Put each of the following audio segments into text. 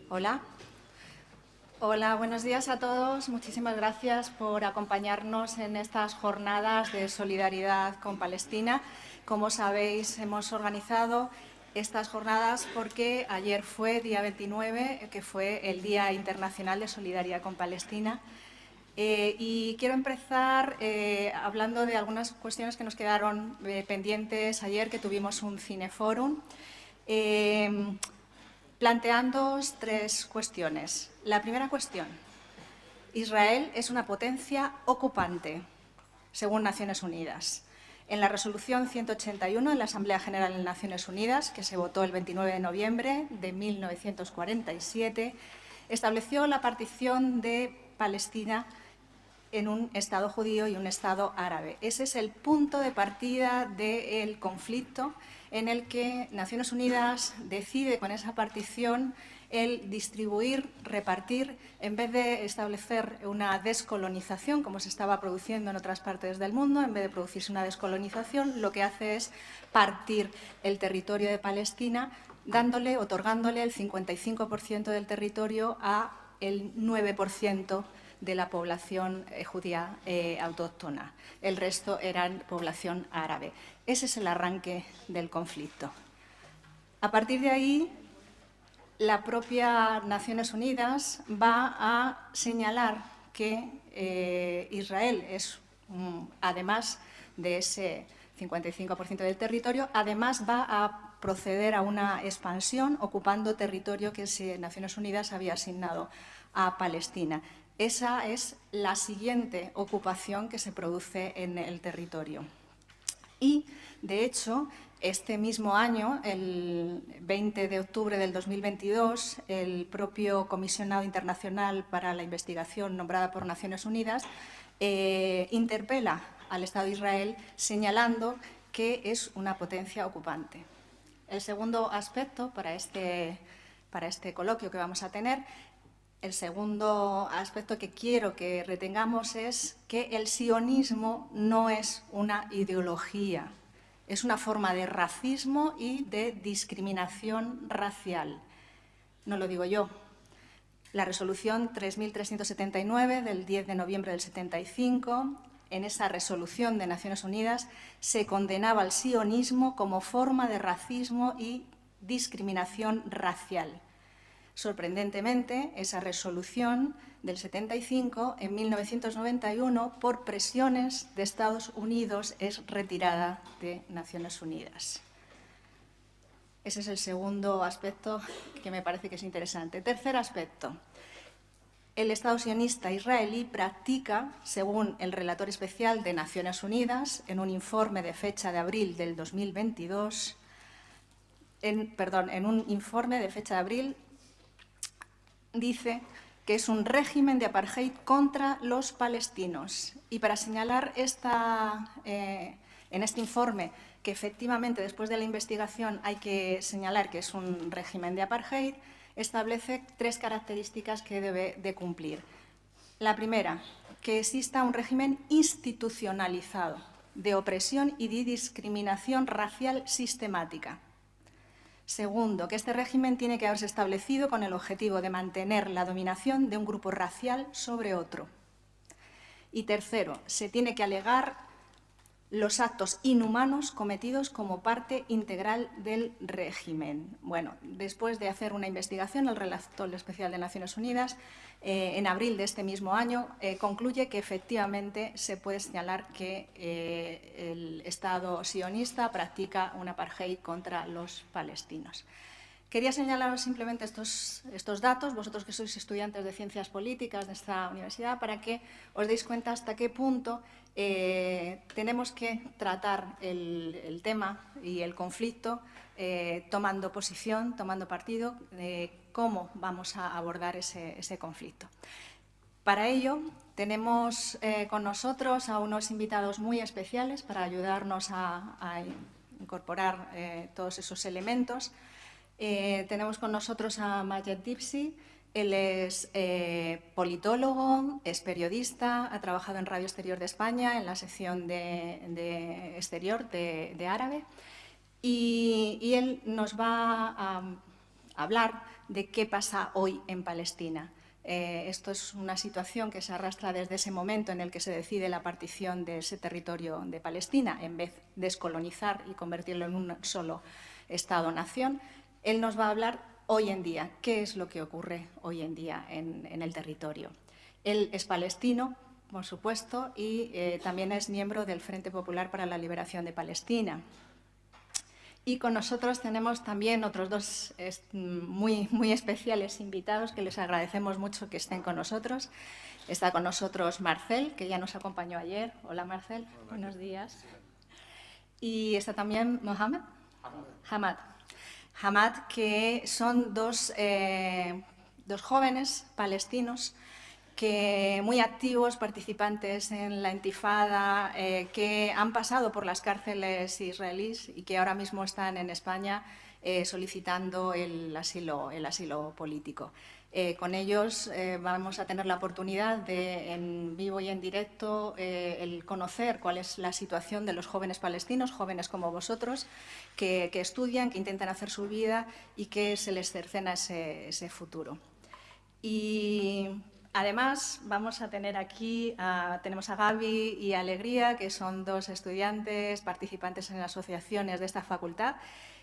Hola. Hola, buenos días a todos. Muchísimas gracias por acompañarnos en estas jornadas de solidaridad con Palestina. Como sabéis, hemos organizado estas jornadas porque ayer fue día 29, que fue el Día Internacional de Solidaridad con Palestina. Y quiero empezar hablando de algunas cuestiones que nos quedaron pendientes ayer, que tuvimos un cineforum. Planteándoos tres cuestiones. La primera cuestión: Israel es una potencia ocupante, según Naciones Unidas. En la resolución 181 de la Asamblea General de Naciones Unidas, que se votó el 29 de noviembre de 1947, estableció la partición de Palestina en un Estado judío y un Estado árabe. Ese es el punto de partida del conflicto, en el que Naciones Unidas decide con esa partición el distribuir, repartir, en vez de establecer una descolonización, como se estaba produciendo en otras partes del mundo. En vez de producirse una descolonización, lo que hace es partir el territorio de Palestina, otorgándole el 55% del territorio a el 9% de la población judía autóctona. El resto eran población árabe. Ese es el arranque del conflicto. A partir de ahí, la propia Naciones Unidas va a señalar que Israel es, además de ese 55% del territorio, además va a proceder a una expansión ocupando territorio que Naciones Unidas había asignado a Palestina. Esa es la siguiente ocupación que se produce en el territorio. Y, de hecho, este mismo año, el 20 de octubre del 2022, el propio Comisionado Internacional para la Investigación, nombrada por Naciones Unidas, interpela al Estado de Israel señalando que es una potencia ocupante. El segundo aspecto para este coloquio que vamos a tener, el segundo aspecto que quiero que retengamos, es que el sionismo no es una ideología, es una forma de racismo y de discriminación racial. No lo digo yo. La resolución 3379 del 10 de noviembre del 75, en esa resolución de Naciones Unidas, se condenaba al sionismo como forma de racismo y discriminación racial. Sorprendentemente, esa resolución del 75, en 1991, por presiones de Estados Unidos, es retirada de Naciones Unidas. Ese es el segundo aspecto que me parece que es interesante. Tercer aspecto: el Estado sionista israelí practica, según el relator especial de Naciones Unidas, en un informe de fecha de abril del 2022, en un informe de fecha de abril, dice que es un régimen de apartheid contra los palestinos. Y para señalar en este informe que efectivamente después de la investigación hay que señalar que es un régimen de apartheid, establece tres características que debe de cumplir. La primera, que exista un régimen institucionalizado de opresión y de discriminación racial sistemática. Segundo, que este régimen tiene que haberse establecido con el objetivo de mantener la dominación de un grupo racial sobre otro. Y tercero, se tiene que alegar los actos inhumanos cometidos como parte integral del régimen. Bueno, después de hacer una investigación, el relator especial de Naciones Unidas, en abril de este mismo año, concluye que efectivamente se puede señalar que el Estado sionista practica un apartheid contra los palestinos. Quería señalaros simplemente estos datos, vosotros que sois estudiantes de Ciencias Políticas de esta universidad, para que os deis cuenta hasta qué punto tenemos que tratar el tema y el conflicto tomando posición, tomando partido, cómo vamos a abordar ese conflicto. Para ello, tenemos con nosotros a unos invitados muy especiales para ayudarnos a incorporar todos esos elementos. Tenemos con nosotros a Majed Dipsy. Él es politólogo, es periodista, ha trabajado en Radio Exterior de España, en la sección de Exterior de árabe, y él nos va a hablar de qué pasa hoy en Palestina. Esto es una situación que se arrastra desde ese momento en el que se decide la partición de ese territorio de Palestina, en vez de descolonizar y convertirlo en un solo Estado-nación. Él nos va a hablar hoy en día, qué es lo que ocurre hoy en día en el territorio. Él es palestino, por supuesto, y también es miembro del Frente Popular para la Liberación de Palestina. Y con nosotros tenemos también otros dos muy especiales invitados que les agradecemos mucho que estén con nosotros. Está con nosotros Marcel, que ya nos acompañó ayer. Hola, Marcel. Hola, buenos días. Y está también Mohamed. Hamad, que son dos jóvenes palestinos muy activos, participantes en la intifada, que han pasado por las cárceles israelíes y que ahora mismo están en España solicitando el asilo político. Con ellos vamos a tener la oportunidad de, en vivo y en directo, el conocer cuál es la situación de los jóvenes palestinos, jóvenes como vosotros, que estudian, que intentan hacer su vida y que se les cercena ese futuro. Y además vamos a tener aquí, tenemos a Gaby y a Alegría, que son dos estudiantes participantes en asociaciones de esta facultad,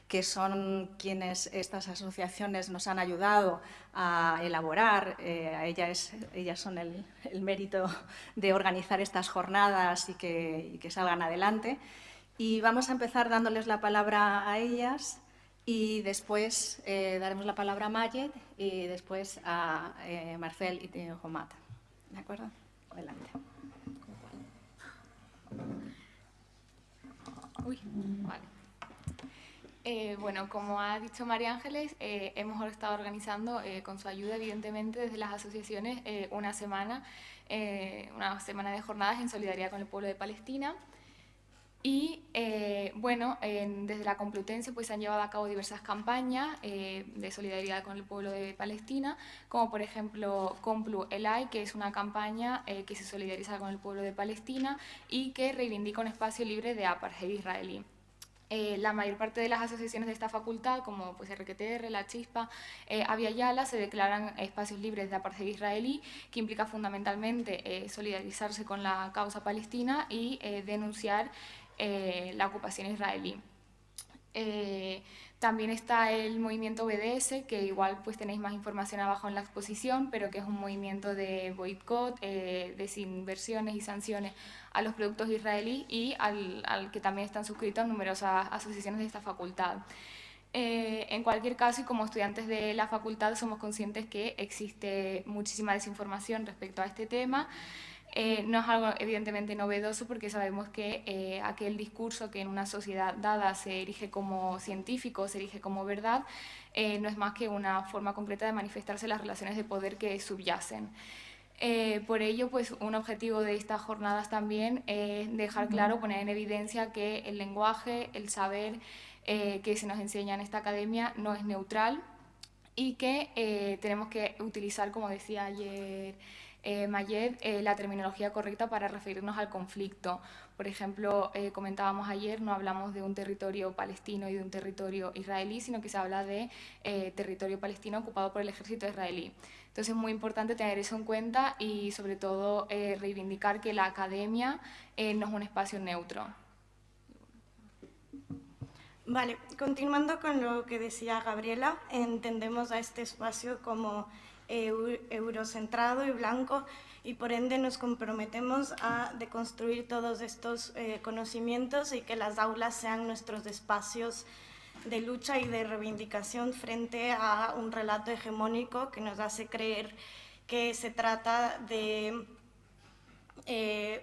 que son quienes estas asociaciones nos han ayudado a elaborar. Ellas son el mérito de organizar estas jornadas y que salgan adelante. Y vamos a empezar dándoles la palabra a ellas y después daremos la palabra a Mayed y después a Marcel y Hamad. ¿De acuerdo? Adelante. Vale. Bueno, como ha dicho María Ángeles, hemos estado organizando con su ayuda, evidentemente, desde las asociaciones una semana de jornadas en solidaridad con el pueblo de Palestina. Y bueno, desde la Complutense pues, se han llevado a cabo diversas campañas de solidaridad con el pueblo de Palestina, como por ejemplo Complu Elai, que es una campaña que se solidariza con el pueblo de Palestina y que reivindica un espacio libre de apartheid israelí. La mayor parte de las asociaciones de esta facultad, como pues RQTR, La Chispa, Avia Yala, se declaran espacios libres de apartheid israelí, que implica fundamentalmente solidarizarse con la causa palestina y denunciar la ocupación israelí. También está el movimiento BDS, que igual pues tenéis más información abajo en la exposición, pero que es un movimiento de boicot, desinversiones y sanciones a los productos israelíes y al que también están suscritos numerosas asociaciones de esta facultad. En cualquier caso, y como estudiantes de la facultad, somos conscientes que existe muchísima desinformación respecto a este tema. No es algo evidentemente novedoso porque sabemos que aquel discurso que en una sociedad dada se erige como científico, se erige como verdad, no es más que una forma concreta de manifestarse las relaciones de poder que subyacen. Por ello, pues, un objetivo de estas jornadas también es dejar claro, poner en evidencia que el lenguaje, el saber que se nos enseña en esta academia no es neutral y que tenemos que utilizar, como decía ayer Mayed, la terminología correcta para referirnos al conflicto. Por ejemplo, comentábamos ayer, no hablamos de un territorio palestino y de un territorio israelí, sino que se habla de territorio palestino ocupado por el ejército israelí. Entonces es muy importante tener eso en cuenta y sobre todo reivindicar que la academia no es un espacio neutro. Vale, continuando con lo que decía Gabriela, entendemos a este espacio como eurocentrado y blanco y por ende nos comprometemos a deconstruir todos estos conocimientos y que las aulas sean nuestros espacios de lucha y de reivindicación frente a un relato hegemónico que nos hace creer que se trata de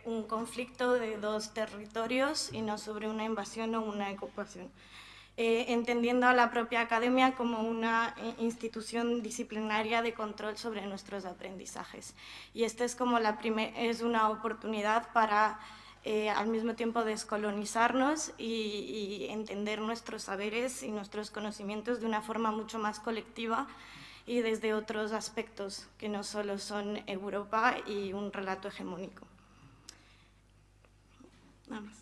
un conflicto de dos territorios y no sobre una invasión o una ocupación. Entendiendo a la propia academia como una institución disciplinaria de control sobre nuestros aprendizajes. Y esta es como es una oportunidad para al mismo tiempo descolonizarnos y entender nuestros saberes y nuestros conocimientos de una forma mucho más colectiva y desde otros aspectos que no solo son Europa y un relato hegemónico. Nada más.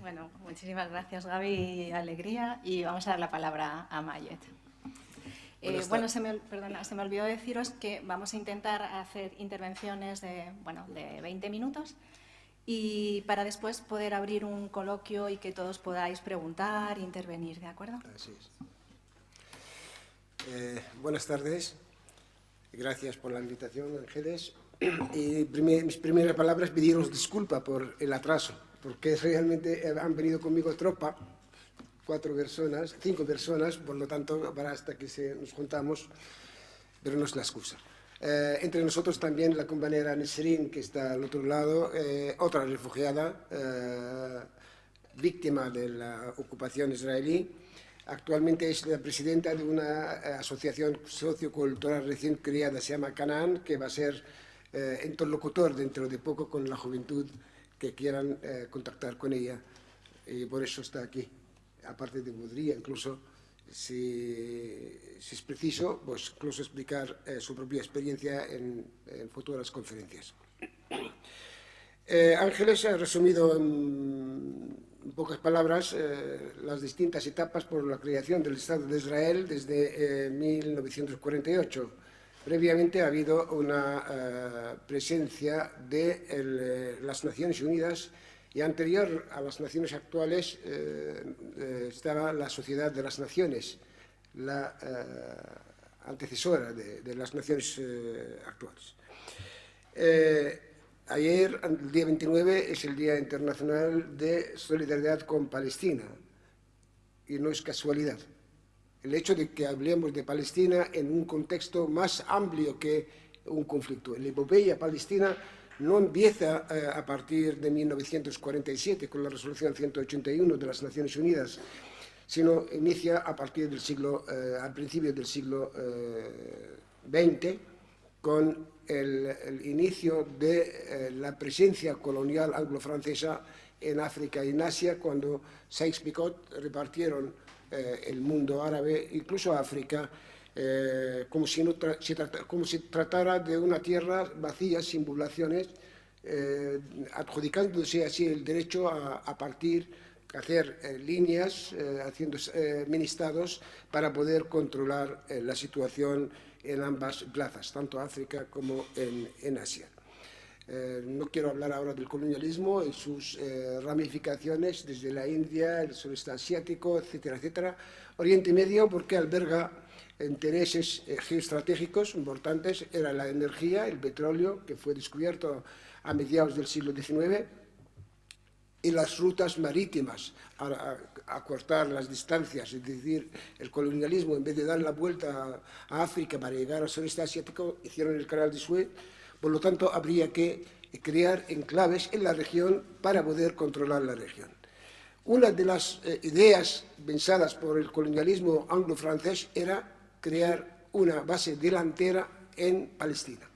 Bueno, muchísimas gracias, Gaby y Alegría. Y vamos a dar la palabra a Mayet. Bueno, se me olvidó deciros que vamos a intentar hacer intervenciones de 20 minutos y para después poder abrir un coloquio y que todos podáis preguntar, intervenir, ¿de acuerdo? Así es. Buenas tardes. Gracias por la invitación, Ángeles. Y mis primeras palabras, pediros disculpa por el atraso, porque realmente han venido conmigo tropa, 5 personas, por lo tanto, para hasta que nos juntamos, pero no es la excusa. Entre nosotros también la compañera Nesrin, que está al otro lado, otra refugiada, víctima de la ocupación israelí. Actualmente es la presidenta de una asociación sociocultural recién creada, se llama Canaan, que va a ser interlocutor dentro de poco con la juventud que quieran contactar con ella. Y por eso está aquí. Aparte de podría incluso, si es preciso, pues incluso explicar su propia experiencia en futuras conferencias. Ángeles ha resumido en pocas palabras las distintas etapas por la creación del Estado de Israel desde 1948. Previamente ha habido una presencia de las Naciones Unidas y anterior a las naciones actuales estaba la Sociedad de las Naciones, la antecesora de las naciones actuales. Ayer, el día 29, es el Día Internacional de Solidaridad con Palestina y no es casualidad. El hecho de que hablemos de Palestina en un contexto más amplio que un conflicto. La epopeya palestina no empieza a partir de 1947 con la resolución 181 de las Naciones Unidas, sino inicia a partir del al principio del siglo XX, con el inicio de la presencia colonial anglo-francesa en África y en Asia, cuando Sykes-Picot repartieron el mundo árabe, incluso África, como si tratara de una tierra vacía, sin poblaciones, adjudicándose así el derecho a hacer líneas, haciendo ministados para poder controlar la situación en ambas plazas, tanto África como en Asia. No quiero hablar ahora del colonialismo y sus ramificaciones desde la India, el sureste asiático, etcétera, etcétera. Oriente Medio, porque alberga intereses geoestratégicos importantes, era la energía, el petróleo, que fue descubierto a mediados del siglo XIX, y las rutas marítimas, a acortar las distancias, es decir, el colonialismo, en vez de dar la vuelta a África para llegar al sureste asiático, hicieron el canal de Suez. Por lo tanto, habría que crear enclaves en la región para poder controlar la región. Una de las ideas pensadas por el colonialismo anglo-francés era crear una base delantera en Palestina.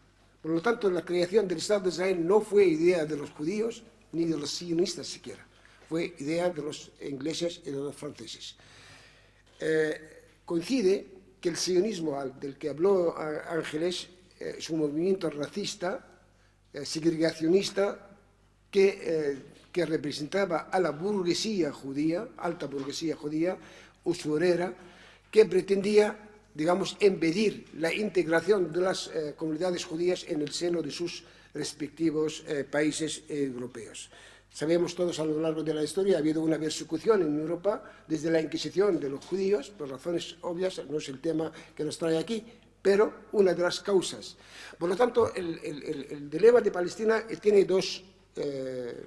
Por lo tanto, la creación del Estado de Israel no fue idea de los judíos ni de los sionistas siquiera, fue idea de los ingleses y de los franceses. Coincide que el sionismo del que habló Ángeles es un movimiento racista, segregacionista, que representaba a la burguesía judía, alta burguesía judía, usurera, que pretendía, digamos, impedir la integración de las comunidades judías en el seno de sus respectivos países europeos. Sabemos todos a lo largo de la historia, ha habido una persecución en Europa desde la Inquisición de los judíos, por razones obvias, no es el tema que nos trae aquí, pero una de las causas. Por lo tanto, el dilema de Palestina tiene dos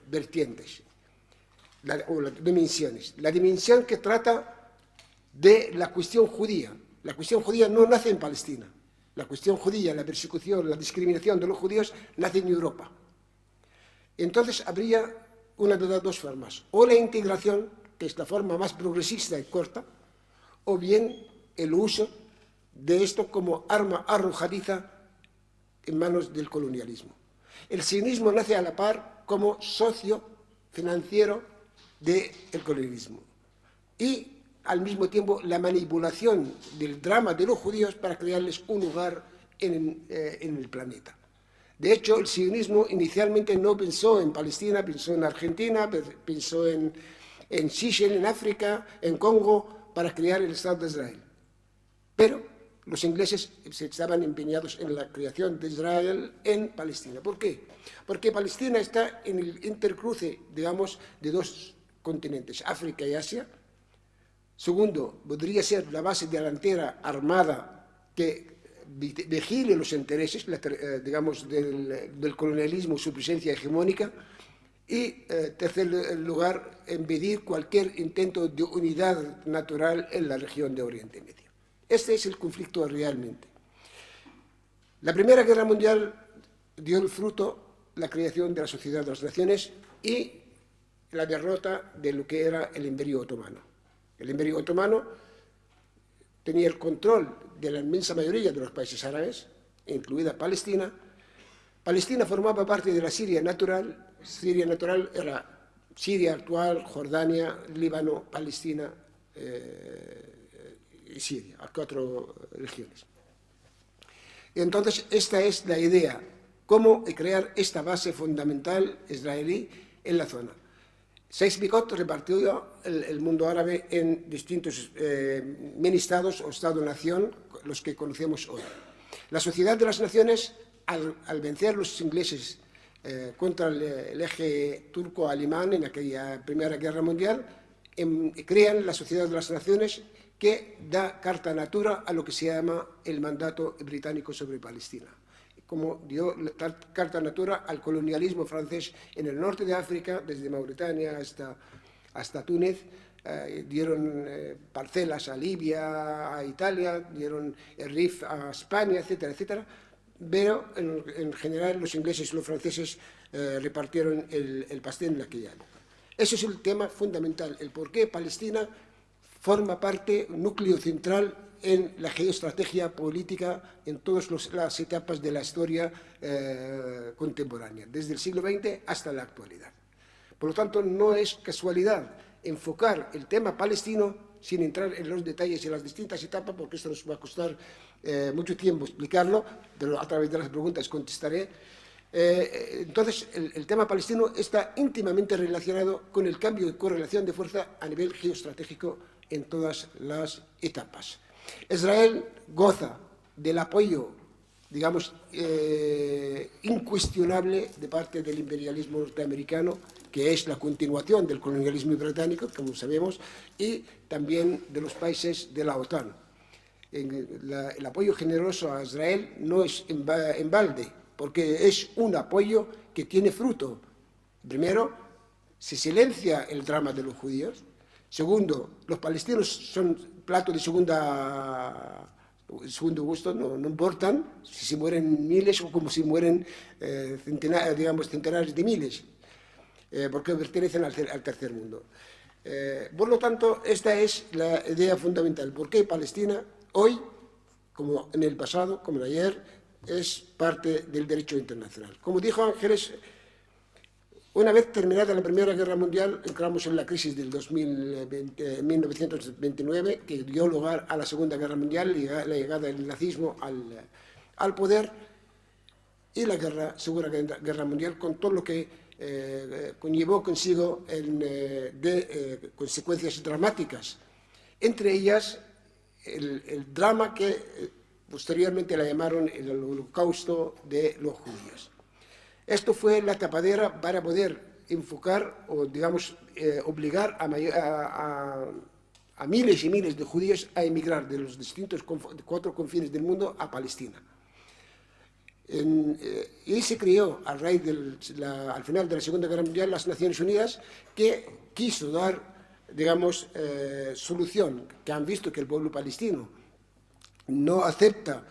vertientes, o dimensiones. La dimensión que trata de la cuestión judía. La cuestión judía no nace en Palestina. La cuestión judía, la persecución, la discriminación de los judíos nace en Europa. Entonces habría una de las dos formas, o la integración, que es la forma más progresista y corta, o bien el uso de esto como arma arrojadiza en manos del colonialismo. El sionismo nace a la par como socio financiero del colonialismo y al mismo tiempo la manipulación del drama de los judíos para crearles un lugar en el planeta. De hecho, el sionismo inicialmente no pensó en Palestina, pensó en Argentina, pensó en en Seychelles, en África, en Congo, para crear el Estado de Israel. Pero los ingleses estaban empeñados en la creación de Israel en Palestina. ¿Por qué? Porque Palestina está en el intercruce, digamos, de dos continentes, África y Asia. Segundo, podría ser la base delantera armada que vigile los intereses, digamos, del colonialismo, su presencia hegemónica. Y, tercer lugar, impedir cualquier intento de unidad natural en la región de Oriente Medio. Este es el conflicto realmente. La Primera Guerra Mundial dio el fruto la creación de la Sociedad de las Naciones y la derrota de lo que era el Imperio Otomano. El Imperio Otomano tenía el control de la inmensa mayoría de los países árabes, incluida Palestina. Palestina formaba parte de la Siria natural. Siria natural era Siria actual, Jordania, Líbano, Palestina y Siria, a 4 regiones. Y entonces, esta es la idea, cómo crear esta base fundamental israelí en la zona. Sykes-Picot repartió el mundo árabe en distintos mini-estados o estado-nación, los que conocemos hoy. La Sociedad de las Naciones, al vencer los ingleses contra el eje turco-alemán en aquella Primera Guerra Mundial, crean la Sociedad de las Naciones que da carta natura a lo que se llama el mandato británico sobre Palestina, como dio carta natura al colonialismo francés en el norte de África, desde Mauritania hasta Túnez. Dieron parcelas a Libia, a Italia, dieron el Rif a España, etcétera, etcétera. Pero en general los ingleses y los franceses repartieron el pastel en aquella época. Ese es el tema fundamental, el por qué Palestina forma parte, núcleo central en la geoestrategia política en todas las etapas de la historia contemporánea, desde el siglo XX hasta la actualidad. Por lo tanto, no es casualidad enfocar el tema palestino sin entrar en los detalles y las distintas etapas, porque esto nos va a costar mucho tiempo explicarlo, pero a través de las preguntas contestaré. Entonces, el tema palestino está íntimamente relacionado con el cambio de correlación de fuerza a nivel geoestratégico en todas las etapas. Israel goza del apoyo, digamos, incuestionable de parte del imperialismo norteamericano, que es la continuación del colonialismo británico, como sabemos, y también de los países de la OTAN. El apoyo generoso a Israel no es en balde, porque es un apoyo que tiene fruto. Primero, se silencia el drama de los judíos. Segundo, los palestinos son plato de segundo gusto, no importan si se mueren miles o como si mueren centenares de miles, porque pertenecen al tercer mundo. Por lo tanto, esta es la idea fundamental. ¿Por qué Palestina hoy, como en el pasado, como en ayer, es parte del derecho internacional? Como dijo Ángeles, una vez terminada la Primera Guerra Mundial, entramos en la crisis del 1929, que dio lugar a la Segunda Guerra Mundial, la llegada del nazismo al poder, y la Segunda Guerra Mundial, con todo lo que conllevó consigo de consecuencias dramáticas. Entre ellas, el drama que posteriormente la llamaron el Holocausto de los judíos. Esto fue la tapadera para poder enfocar o, digamos, obligar a miles y miles de judíos a emigrar de los distintos 4 confines del mundo a Palestina. Y se creó, al final de la Segunda Guerra Mundial, las Naciones Unidas, que quiso dar, digamos, solución, que han visto que el pueblo palestino no acepta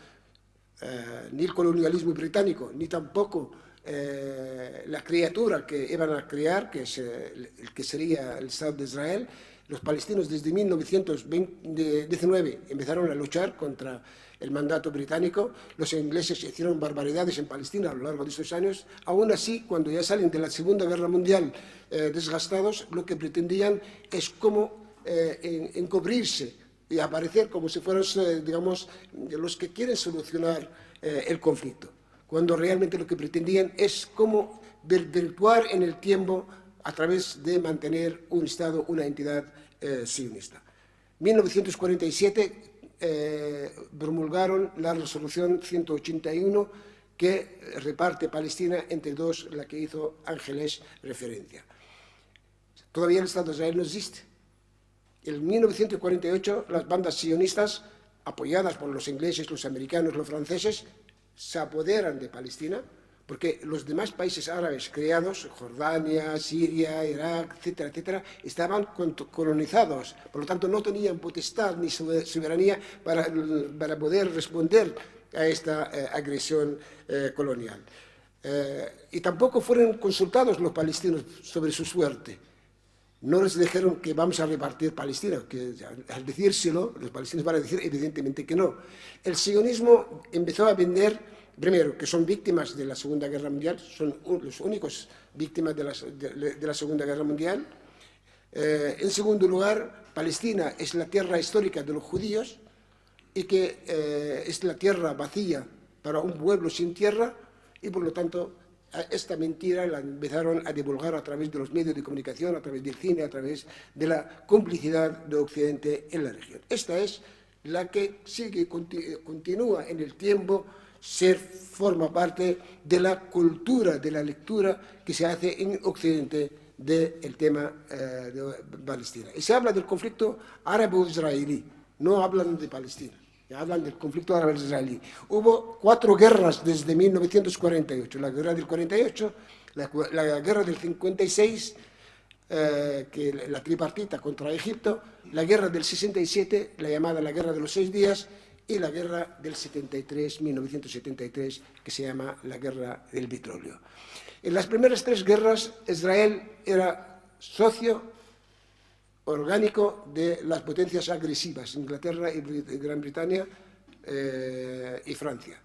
ni el colonialismo británico, ni tampoco la criatura que iban a crear, que es el que sería el Estado de Israel. Los palestinos desde 1919 empezaron a luchar contra el mandato británico. Los ingleses hicieron barbaridades en Palestina a lo largo de estos años. Aún así, cuando ya salen de la Segunda Guerra Mundial desgastados, lo que pretendían es como encubrirse y aparecer como si fueran, digamos, los que quieren solucionar el conflicto, cuando realmente lo que pretendían es como virtuar en el tiempo a través de mantener un Estado, una entidad sionista. En 1947 promulgaron la resolución 181 que reparte Palestina entre dos, la que hizo Ángeles referencia. Todavía el Estado de Israel no existe. En 1948 las bandas sionistas, apoyadas por los ingleses, los americanos, los franceses, se apoderan de Palestina, porque los demás países árabes creados, Jordania, Siria, Irak, etcétera, etcétera, estaban colonizados, por lo tanto no tenían potestad ni soberanía para poder responder a esta agresión colonial. Y tampoco fueron consultados los palestinos sobre su suerte. No les dijeron que vamos a repartir Palestina, que al decírselo, los palestinos van a decir evidentemente que no. El sionismo empezó a vender, primero, que son víctimas de la Segunda Guerra Mundial, son los únicos víctimas de la Segunda Guerra Mundial. En segundo lugar, Palestina es la tierra histórica de los judíos y que es la tierra vacía para un pueblo sin tierra, y por lo tanto esta mentira la empezaron a divulgar a través de los medios de comunicación, a través del cine, a través de la complicidad de Occidente en la región. Esta es la que sigue, continúa en el tiempo, forma parte de la cultura, de la lectura que se hace en Occidente del tema de Palestina. Y se habla del conflicto árabe-israelí, no hablan de Palestina. Hablan del conflicto árabe-israelí. Hubo 4 guerras desde 1948. La guerra del 48, la guerra del 56, que la tripartita contra Egipto, la guerra del 67, la llamada la guerra de los 6 días, y la guerra del 73, 1973, que se llama la guerra del petróleo. En las primeras 3 guerras, Israel era socio orgánico de las potencias agresivas, Inglaterra y Gran Bretaña y Francia.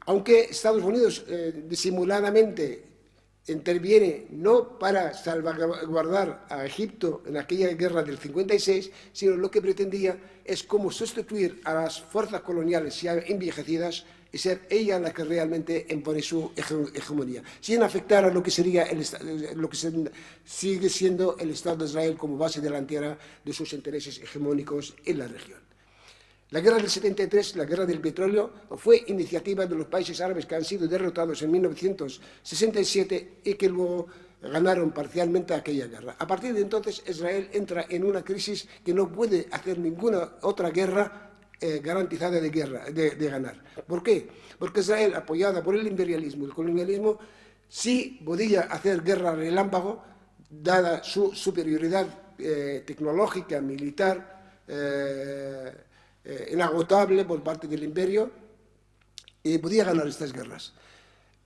Aunque Estados Unidos disimuladamente interviene no para salvaguardar a Egipto en aquella guerra del 56, sino lo que pretendía es cómo sustituir a las fuerzas coloniales ya envejecidas y ser ella la que realmente impone su hegemonía, sin afectar a lo que sería lo que sigue siendo el Estado de Israel como base delantera de sus intereses hegemónicos en la región. La guerra del 73, la guerra del petróleo, fue iniciativa de los países árabes que han sido derrotados en 1967 y que luego ganaron parcialmente aquella guerra. A partir de entonces, Israel entra en una crisis que no puede hacer ninguna otra guerra garantizada de ganar. ¿Por qué? Porque Israel, apoyada por el imperialismo y el colonialismo, sí podía hacer guerra relámpago, dada su superioridad tecnológica, militar, inagotable por parte del imperio, y podía ganar estas guerras.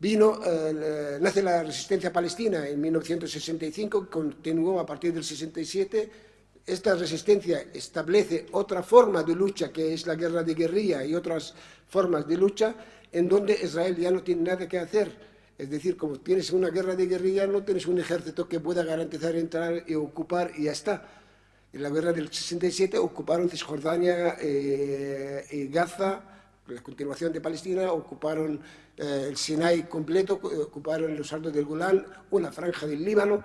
Nace la resistencia palestina en 1965, continuó a partir del 67. Esta resistencia establece otra forma de lucha, que es la guerra de guerrilla y otras formas de lucha, en donde Israel ya no tiene nada que hacer. Es decir, como tienes una guerra de guerrilla, no tienes un ejército que pueda garantizar entrar y ocupar, y ya está. En la guerra del 67 ocuparon Cisjordania y Gaza, la continuación de Palestina, ocuparon el Sinai completo, ocuparon los Altos del Golán, una franja del Líbano,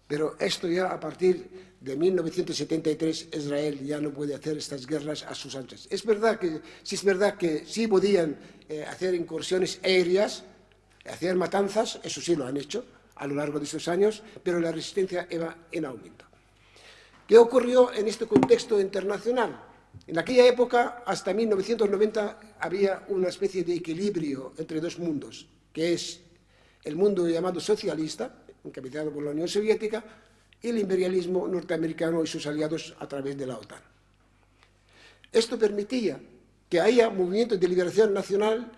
pero esto ya a partir de 1973 Israel ya no puede hacer estas guerras a sus anchas. Es verdad que sí podían hacer incursiones aéreas, hacer matanzas, eso sí lo han hecho a lo largo de estos años, pero la resistencia iba en aumento. ¿Qué ocurrió en este contexto internacional? En aquella época, hasta 1990, había una especie de equilibrio entre dos mundos, que es el mundo llamado socialista, encabezado por la Unión Soviética, y el imperialismo norteamericano y sus aliados a través de la OTAN. Esto permitía que haya movimientos de liberación nacional,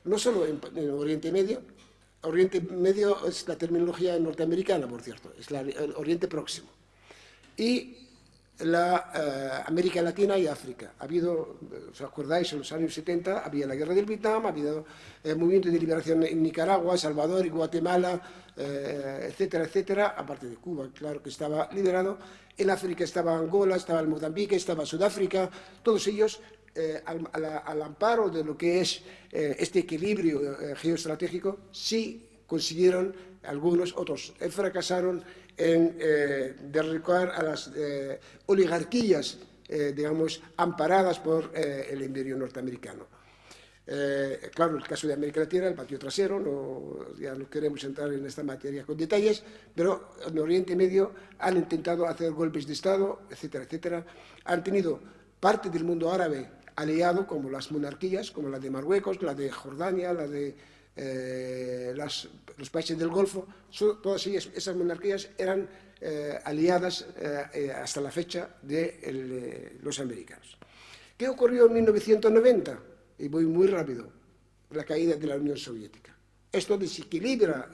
no solo en Oriente Medio. Oriente Medio es la terminología norteamericana, por cierto, es el Oriente Próximo. Y América Latina y África. Ha habido, ¿os acordáis? En los años 70 había la guerra del Vietnam, ha habido movimientos de liberación en Nicaragua, Salvador y Guatemala, etcétera, etcétera, aparte de Cuba, claro que estaba liberado. En África estaba Angola, estaba el Mozambique, estaba Sudáfrica, todos ellos al amparo de lo que es este equilibrio geoestratégico, sí consiguieron, algunos, otros fracasaron en derrocar a las oligarquías, digamos, amparadas por el imperio norteamericano. Claro, el caso de América Latina, el patio trasero, ya no queremos entrar en esta materia con detalles, pero en Oriente Medio han intentado hacer golpes de Estado, etcétera, etcétera. Han tenido parte del mundo árabe aliado, como las monarquías, como la de Marruecos, la de Jordania, la de los países del Golfo. Todas esas monarquías eran aliadas hasta la fecha de los americanos. ¿Qué ocurrió en 1990? Y voy muy rápido, la caída de la Unión Soviética. Esto desequilibra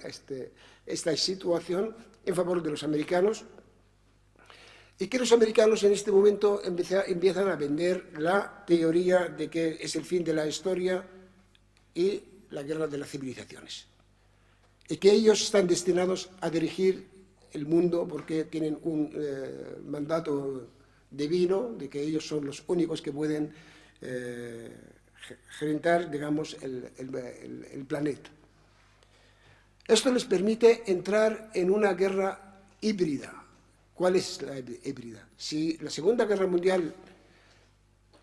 esta situación en favor de los americanos, y que los americanos en este momento empiezan a vender la teoría de que es el fin de la historia y la guerra de las civilizaciones, y que ellos están destinados a dirigir el mundo porque tienen un mandato divino de que ellos son los únicos que pueden gerentar, digamos, el planeta. Esto les permite entrar en una guerra híbrida. ¿Cuál es la híbrida? Si la Segunda Guerra Mundial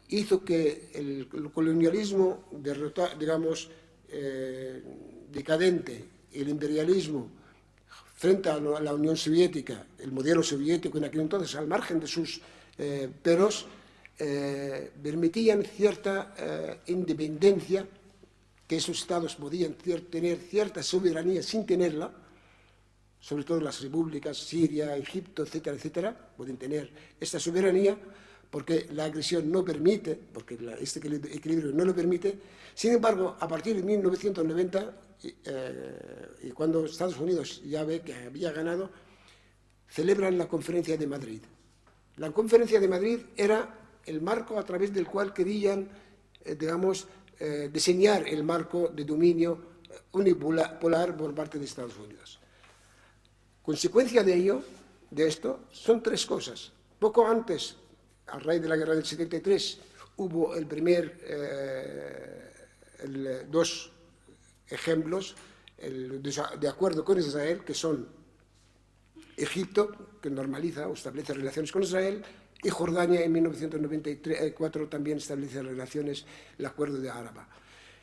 hizo que el colonialismo digamos, decadente, el imperialismo frente a la Unión Soviética, el modelo soviético en aquel entonces, al margen de sus peros, permitían cierta independencia, que esos estados podían tener cierta soberanía sin tenerla, sobre todo las repúblicas, Siria, Egipto, etcétera, etcétera, pueden tener esta soberanía porque la agresión no permite, porque este equilibrio no lo permite. Sin embargo, a partir de 1990, y cuando Estados Unidos ya ve que había ganado, celebran la Conferencia de Madrid. La Conferencia de Madrid era el marco a través del cual querían, digamos, diseñar el marco de dominio unipolar por parte de Estados Unidos. Consecuencia de ello, de esto, son tres cosas. Poco antes, a raíz de la guerra del 73, hubo dos ejemplos de acuerdo con Israel, que son Egipto, que normaliza o establece relaciones con Israel, y Jordania en 1994 también establece relaciones, el acuerdo de Araba.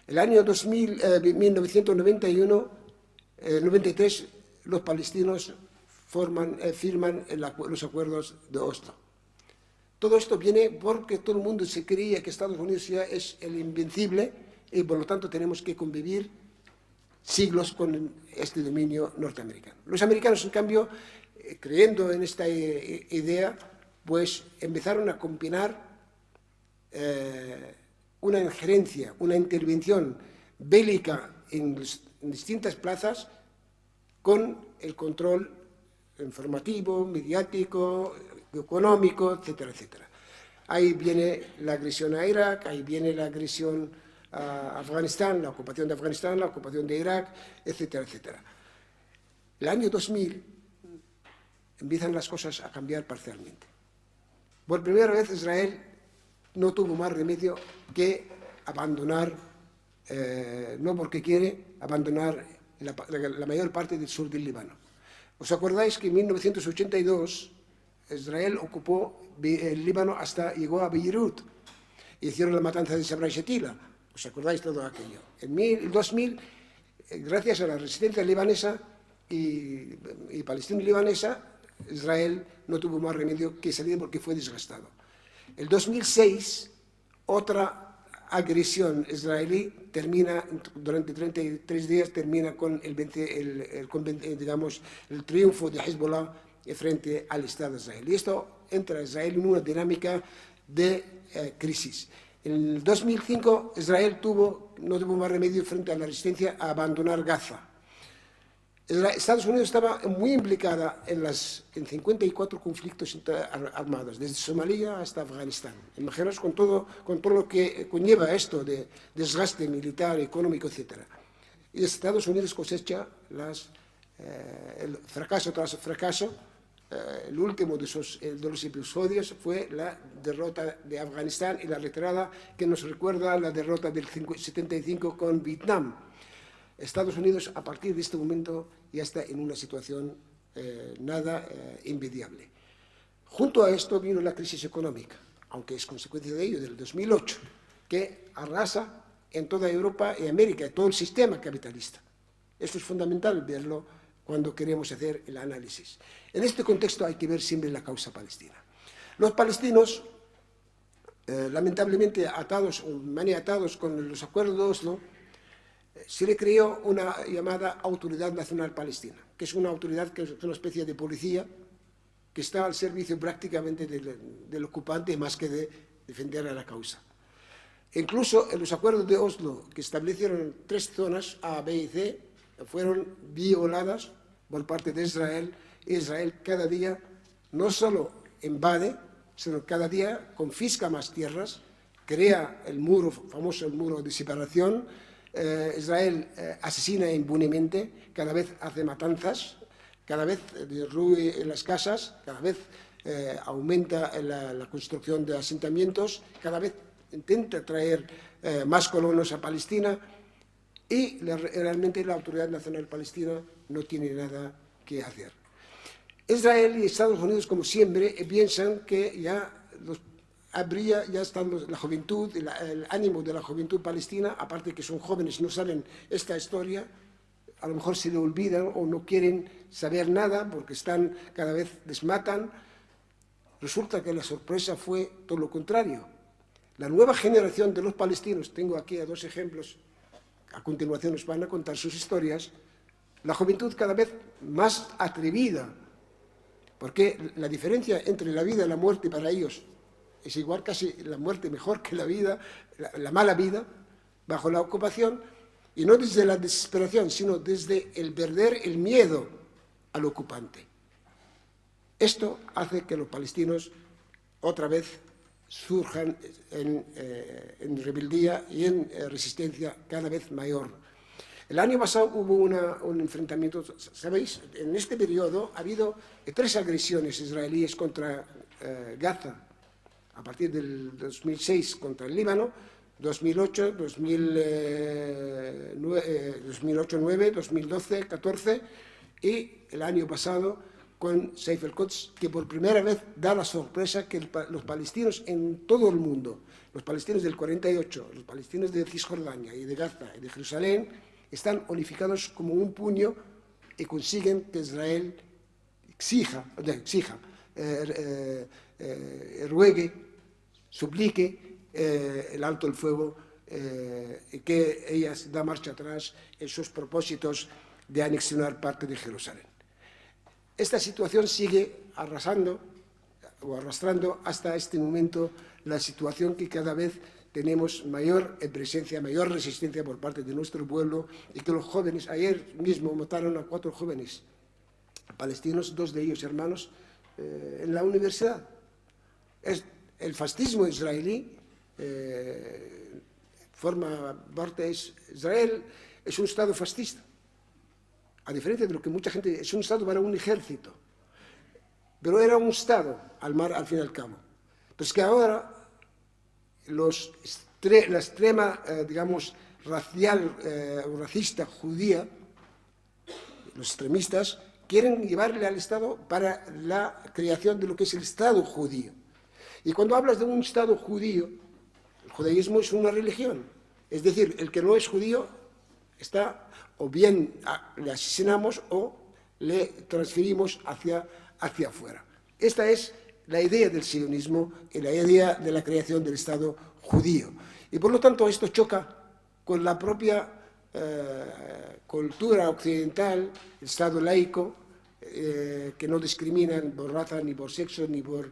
El año 1993, los palestinos firman los acuerdos de Oslo. Todo esto viene porque todo el mundo se creía que Estados Unidos ya es el invencible y por lo tanto tenemos que convivir siglos con este dominio norteamericano. Los americanos, en cambio, creyendo en esta idea, pues empezaron a combinar una injerencia, una intervención bélica en distintas plazas con el control informativo, mediático, económico, etcétera, etcétera. Ahí viene la agresión a Irak, ahí viene la agresión a Afganistán, la ocupación de Afganistán, la ocupación de Irak, etcétera, etcétera. El año 2000 empiezan las cosas a cambiar parcialmente. Por primera vez Israel no tuvo más remedio que abandonar, no porque quiere, abandonar la mayor parte del sur del Líbano. ¿Os acordáis que en 1982 Israel ocupó el Líbano llegó a Beirut? Hicieron la matanza de Sabra y Shatila. ¿Os acordáis todo aquello? En el 2000, gracias a la resistencia libanesa y palestino-libanesa, Israel no tuvo más remedio que salir porque fue desgastado. El 2006, otra agresión israelí termina, durante 33 días, termina con el triunfo de Hezbollah frente al Estado de Israel. Y esto entra a Israel en una dinámica de crisis. En el 2005, Israel no tuvo más remedio frente a la resistencia a abandonar Gaza. Estados Unidos estaba muy implicada en 54 conflictos armados, desde Somalia hasta Afganistán. Imaginaos con todo lo que conlleva esto de desgaste militar, económico, etc. Y Estados Unidos cosecha el fracaso tras fracaso. El último de los episodios fue la derrota de Afganistán y la retirada que nos recuerda a la derrota del 75 con Vietnam. Estados Unidos, a partir de este momento, ya está en una situación nada envidiable. Junto a esto vino la crisis económica, aunque es consecuencia de ello, del 2008, que arrasa en toda Europa y América, todo el sistema capitalista. Esto es fundamental verlo cuando queremos hacer el análisis. En este contexto hay que ver siempre la causa palestina. Los palestinos, lamentablemente atados o maniatados con los acuerdos, ¿no?, se le creó una llamada Autoridad Nacional Palestina, que es una autoridad que es una especie de policía que está al servicio prácticamente del ocupante más que de defender a la causa. Incluso en los acuerdos de Oslo, que establecieron 3 zonas, A, B y C, fueron violadas por parte de Israel. Israel cada día no solo invade, sino cada día confisca más tierras, crea el muro, famoso el muro de separación. Israel asesina impunemente, cada vez hace matanzas, cada vez derruye las casas, cada vez aumenta la construcción de asentamientos, cada vez intenta traer más colonos a Palestina y realmente la Autoridad Nacional Palestina no tiene nada que hacer. Israel y Estados Unidos, como siempre, piensan que ya están la juventud, el ánimo de la juventud palestina, aparte que son jóvenes, no saben esta historia, a lo mejor se le olvidan o no quieren saber nada porque cada vez les matan. Resulta que la sorpresa fue todo lo contrario. La nueva generación de los palestinos, tengo aquí a 2 ejemplos, a continuación nos van a contar sus historias, la juventud cada vez más atrevida, porque la diferencia entre la vida y la muerte para ellos es igual, casi la muerte mejor que la vida, la mala vida, bajo la ocupación, y no desde la desesperación, sino desde el perder el miedo al ocupante. Esto hace que los palestinos otra vez surjan en rebeldía y en resistencia cada vez mayor. El año pasado hubo un enfrentamiento, ¿sabéis? En este periodo ha habido 3 agresiones israelíes contra Gaza, a partir del 2006 contra el Líbano, 2008, 2009, 2012, 14 y el año pasado con Saif al-Quds, que por primera vez da la sorpresa que los palestinos en todo el mundo, los palestinos del 48, los palestinos de Cisjordania y de Gaza y de Jerusalén, están unificados como un puño y consiguen que Israel ruegue, suplique el alto el fuego y que ella da marcha atrás en sus propósitos de anexionar parte de Jerusalén. Esta situación sigue arrastrando hasta este momento la situación que cada vez tenemos mayor presencia, mayor resistencia por parte de nuestro pueblo y que los jóvenes, ayer mismo mataron a 4 jóvenes palestinos, 2 de ellos hermanos, en la universidad. El fascismo israelí forma parte, Israel es un Estado fascista, a diferencia de lo que mucha gente, es un Estado para un ejército, pero era un Estado al fin y al cabo. Pero es que ahora la extrema, digamos, racial o racista judía, los extremistas, quieren llevarle al Estado para la creación de lo que es el Estado judío. Y cuando hablas de un Estado judío, el judaísmo es una religión. Es decir, el que no es judío está, o bien le asesinamos o le transferimos hacia afuera. Esta es la idea del sionismo y la idea de la creación del Estado judío. Y por lo tanto esto choca con la propia cultura occidental, el Estado laico, que no discriminan por raza, ni por sexo, ni por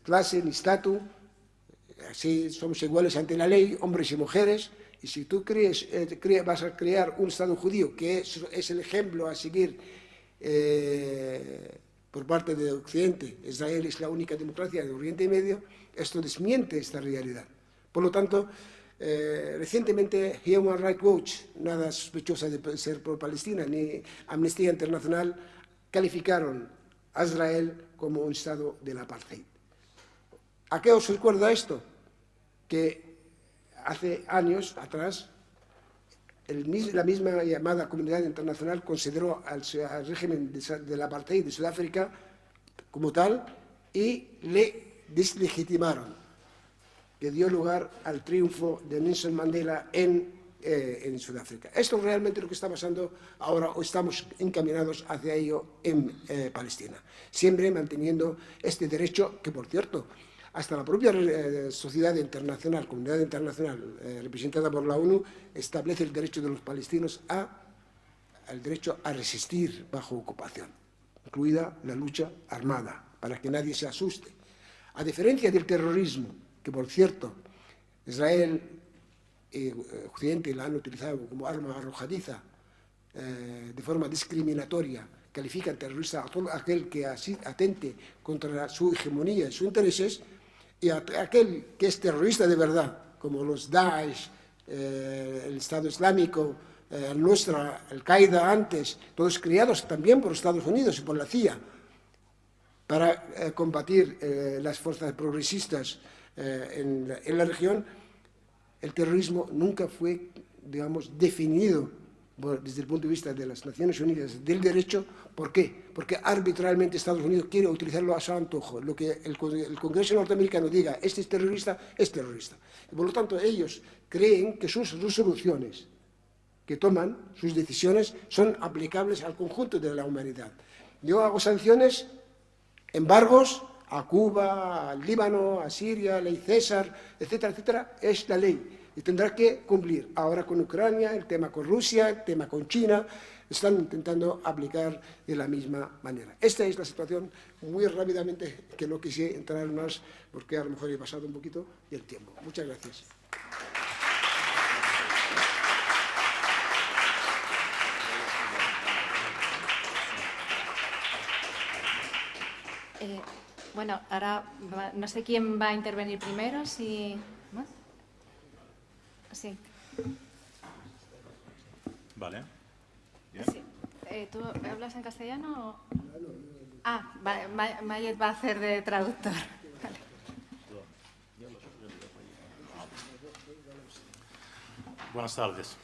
clase, ni estatus. Así somos iguales ante la ley, hombres y mujeres. Y si tú vas a crear un Estado judío, que es el ejemplo a seguir por parte de Occidente, Israel es la única democracia de Oriente Medio, esto desmiente esta realidad. Por lo tanto, recientemente Human Rights Watch, nada sospechosa de ser pro-Palestina, ni Amnistía Internacional, calificaron a Israel como un Estado del apartheid. ¿A qué os recuerda esto? Que hace años atrás la misma llamada comunidad internacional consideró al régimen del apartheid de Sudáfrica como tal y le deslegitimaron, que dio lugar al triunfo de Nelson Mandela en Sudáfrica. Esto es realmente lo que está pasando ahora, o estamos encaminados hacia ello en Palestina, siempre manteniendo este derecho que, por cierto, hasta la propia sociedad internacional, comunidad internacional representada por la ONU, establece el derecho de los palestinos al derecho a resistir bajo ocupación, incluida la lucha armada, para que nadie se asuste. A diferencia del terrorismo, que por cierto Israel y Occidente la han utilizado como arma arrojadiza de forma discriminatoria, califican terrorista a todo aquel que atente contra su hegemonía y sus intereses, y a aquel que es terrorista de verdad, como los Daesh, el Estado Islámico, Al-Nusra, Al-Qaeda antes, todos criados también por Estados Unidos y por la CIA, para combatir las fuerzas progresistas en la región. El terrorismo nunca fue, digamos, definido desde el punto de vista de las Naciones Unidas del derecho. ¿Por qué? Porque arbitrariamente Estados Unidos quiere utilizarlo a su antojo. Lo que el Congreso norteamericano diga, este es terrorista, es terrorista. Y por lo tanto, ellos creen que sus resoluciones que toman, sus decisiones, son aplicables al conjunto de la humanidad. Yo hago sanciones, embargos a Cuba, al Líbano, a Siria, ley César, etcétera, etcétera, es la ley y tendrá que cumplir. Ahora con Ucrania, el tema con Rusia, el tema con China, están intentando aplicar de la misma manera. Esta es la situación, muy rápidamente, que no quise entrar más porque a lo mejor he pasado un poquito el tiempo. Muchas gracias. Bueno, ahora no sé quién va a intervenir primero, si... ¿Más? Sí. Vale. Bien. Sí. ¿Tú hablas en castellano o...? Ah, Mayet va a hacer de traductor. Vale. Buenas tardes.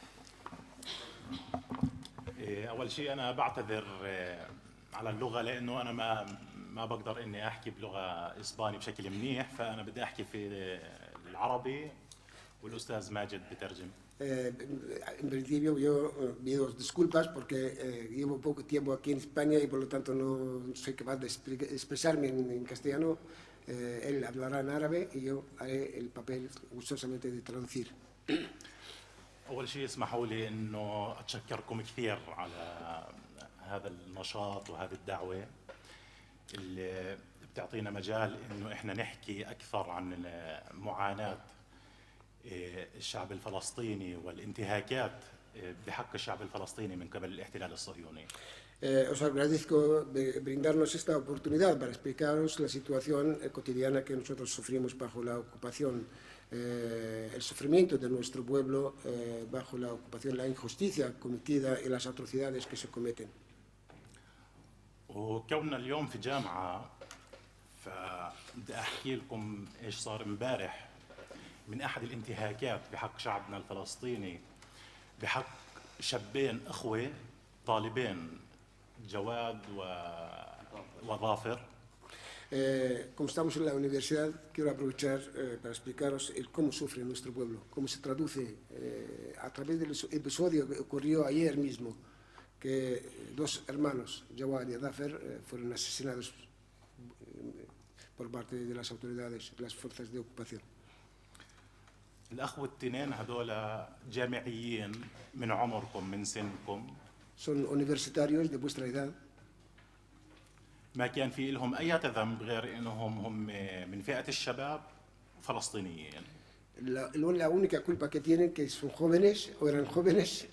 أول شيء أنا بعتذر على اللغة لأنه أنا ما بقدر إني أحكي بلغة إسباني بشكل منيح، فأنا بدي أحكي في العربي والأستاذ ماجد بترجم. En principio yo pido disculpas porque llevo poco tiempo aquí en España y por lo tanto no soy capaz de expresarme en castellano. Él hablará en árabe y yo haré el papel gustosamente de traducir. أول شيء اسمحوا لي إنه أتشكركم كثير على هذا النشاط وهذه الدعوة اللي بتعطينا مجال إنه إحنا نحكي أكثر عن معاناة الشعب الفلسطيني والانتهاكات بحق الشعب الفلسطيني من قبل الاحتلال الصهيوني. Os agradezco de brindarnos esta oportunidad para explicaros la situación cotidiana que nosotros sufrimos bajo la ocupación, el sufrimiento de nuestro pueblo bajo la ocupación, la injusticia cometida y las atrocidades que se cometen. وكوننا اليوم في جامعة فبدي أحكي لكم إيش صار امبارح من أحد الانتهاكات بحق شعبنا الفلسطيني بحق شابين أخوة طالبين جواد وظافر. Como estamos en la universidad, quiero aprovechar para explicaros cómo sufre nuestro pueblo, cómo se traduce a través del episodio que ocurrió ayer mismo, que dos hermanos, Jawad y Zafer, fueron asesinados por parte de las autoridades, las fuerzas de ocupación. الأخوة التنين هذول جامعيين من عمركم من سنكم. Son universitarios de vuestra edad. ما كان في لهم أي ذنب غير إنهم هم من فئة الشباب فلسطينيين. La única culpa que tienen que son jóvenes o eran jóvenes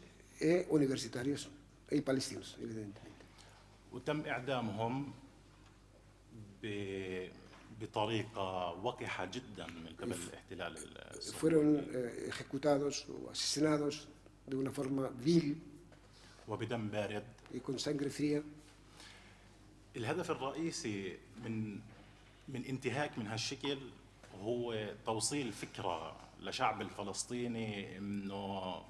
universitarios y palestinos, evidentemente. وتم إعدامهم بطريقة وقحة جدا من قبل الاحتلال الصهيوني. Fueron ejecutados o asesinados de una forma vil وبدم بارد. y con sangre fría. الهدف الرئيسي من انتهاك من هالشكل هو توصيل فكرة لشعب الفلسطيني إنه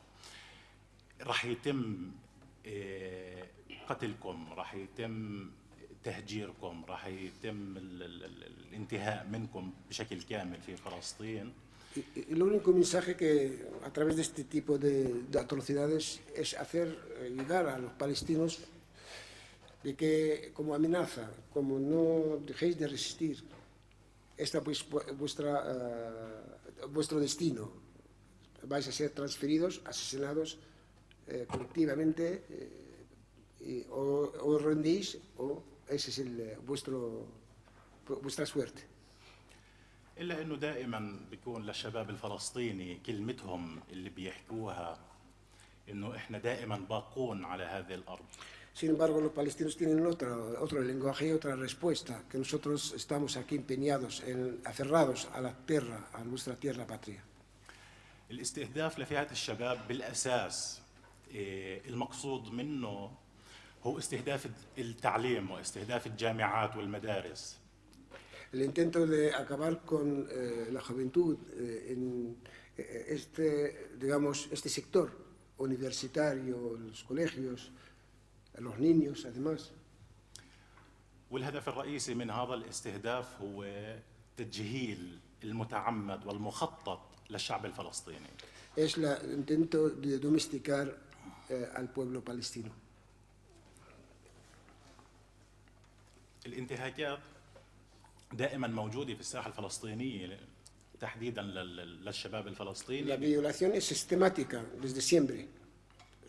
راح يتم قتلكم، راح يتم تهجيركم، راح يتم الانتهاء منكم بشكل كامل في فلسطين. Y lo único mensaje que a través de este tipo de atrocidades es hacer llegar a los palestinos de que como amenaza, como no dejéis de resistir, esta pues vuestro destino. Vais a ser transferidos, asesinados colectivamente, o os rendís o ese es vuestra suerte. إلا أنه دائما بيكون للشباب الفلسطيني كلمتهم اللي بيحكوها أنه إحنا دائما باقون على هذه الأرض. Sin embargo, los palestinos tienen otro lenguaje y otra respuesta, que nosotros estamos aquí empeñados, aferrados a la tierra, a nuestra tierra patria. الاستهداف لفئات الشباب بالأساس المقصود منه هو استهداف التعليم واستهداف الجامعات والمدارس. El intento de acabar con la juventud en este sector universitario, los colegios, los niños, además. والهدف الرئيسي من هذا الاستهداف هو تجهيل المتعمد والمخطط للشعب الفلسطيني. Es el intento de domesticar al pueblo palestino. الانتهاكات دائما موجودة في الساحة الفلسطينية تحديدا للشباب La الفلسطيني. violación es sistemática desde siempre,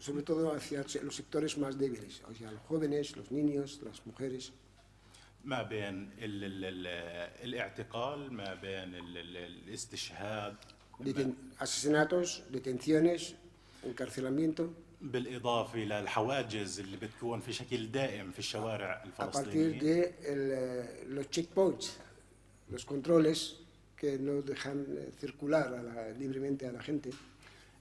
sobre todo hacia los sectores más débiles, hacia los jóvenes, los niños, las mujeres. ما بين الاعتقال، ما بين الاستشهاد، Asesinatos, detenciones, encarcelamiento, بالإضافة للحواجز اللي بتكون في شكل دائم في الشوارع a partir الفلسطينية. de los checkpoints, los controles que no dejan circular libremente a la gente.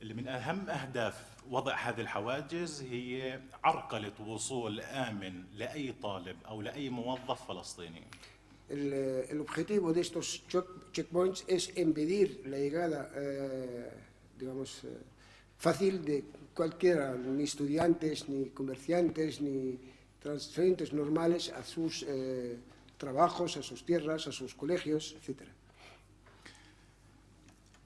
اللي من أهم أهداف وضع هذه الحواجز هي عرقلة وصول آمن لأي طالب أو لأي موظف فلسطيني. El objetivo de estos checkpoints es impedir la llegada, fácil de cualquiera, ni estudiantes, ni comerciantes, ni transferentes normales a sus trabajos, a sus tierras, a sus colegios, etc.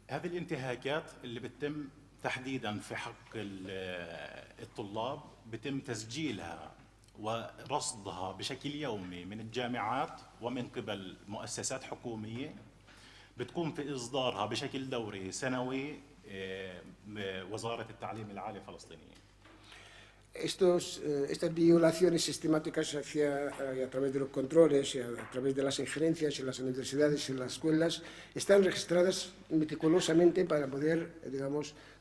هذه الانتهاكات اللي بتتم تحديدا في حق الطلاب بتم تسجيلها ورصدها بشكل يومي من الجامعات ومن قبل مؤسسات حكومية، بتقوم في إصدارها بشكل دوري سنوي وزارة التعليم العالي الفلسطينية. Estas violaciones sistemáticas a través de los controles y a través de las injerencias en las universidades y en las escuelas están registradas meticulosamente para poder,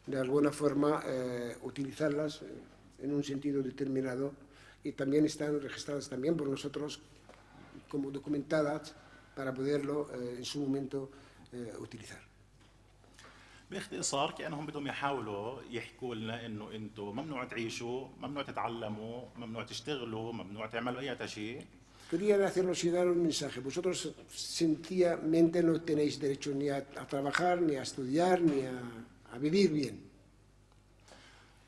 de alguna forma utilizarlas en un sentido determinado, y también están registradas también por nosotros como documentadas para poderlo en su momento utilizar. باختصار كأنهم بدهم يحاولوا يحكوا لنا انه انتم ممنوع تعيشوا، ممنوع تتعلموا، ممنوع تشتغلوا، ممنوع تعملوا اي شيء. Querían hacernos llegar un mensaje. Vosotros sencillamente no tenéis derecho ni a trabajar, ni a estudiar, ni a vivir bien.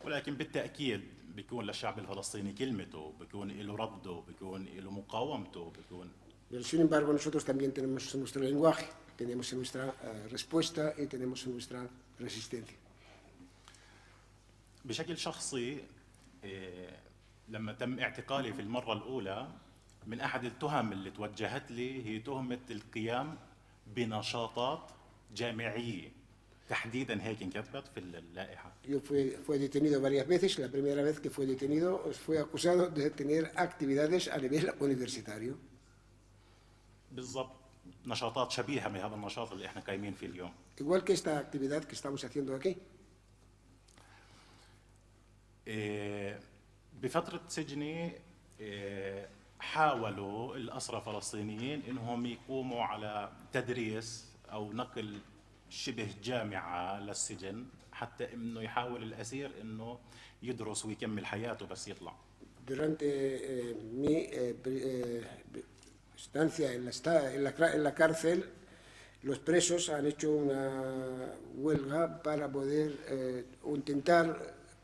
ولكن بالتأكيد بيكون للشعب الفلسطيني كلمته، بيكون له رده، بيكون له مقاومته، بيكون. Pero sin embargo nosotros también tenemos nuestro lenguaje, tenemos nuestra respuesta y tenemos nuestra resistencia. بشكل شخصي لما تم اعتقالي في المرة الأولى من أحد التهم اللي توجهت لي هي تهمة القيام بنشاطات جامعية، تحديدا هيك انكتبت في اللائحة. Yo fui detenido varias veces. La primera vez que fue detenido fue acusado de tener actividades a nivel universitario. بالضبط نشاطات شبيهة بهذا النشاط اللي احنا قايمين فيه اليوم. Igual que esta actividad que estamos haciendo aquí. بفترة سجني حاولوا الأسرى الفلسطينيين إنهم يقوموا على تدريس أو نقل شبه جامعة للسجن حتى إنه يحاول الأسير إنه يدرس ويكمل حياته بس يطلع. Durante mi estancia en la cárcel, los presos han hecho una huelga para poder intentar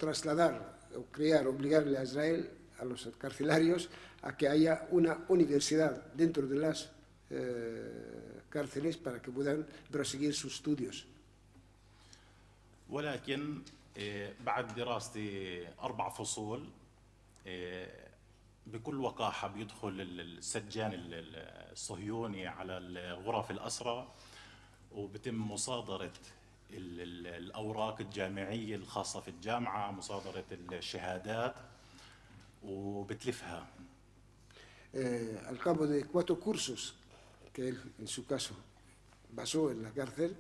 trasladar o crear, obligarle a Israel, a los carcelarios, a que haya una universidad dentro de las cárceles para que puedan proseguir sus estudios. ولكن بعد دراستي 4 فصول بكل وقاحة بيدخل السجان الصهيوني على الغرف الأسرى وبتم مصادرة الأوراق الجامعية الخاصة في الجامعة، مصادرة الشهادات وبتلفها. Al cabo de 4 cursos que él, en su caso, basó en la cárcel,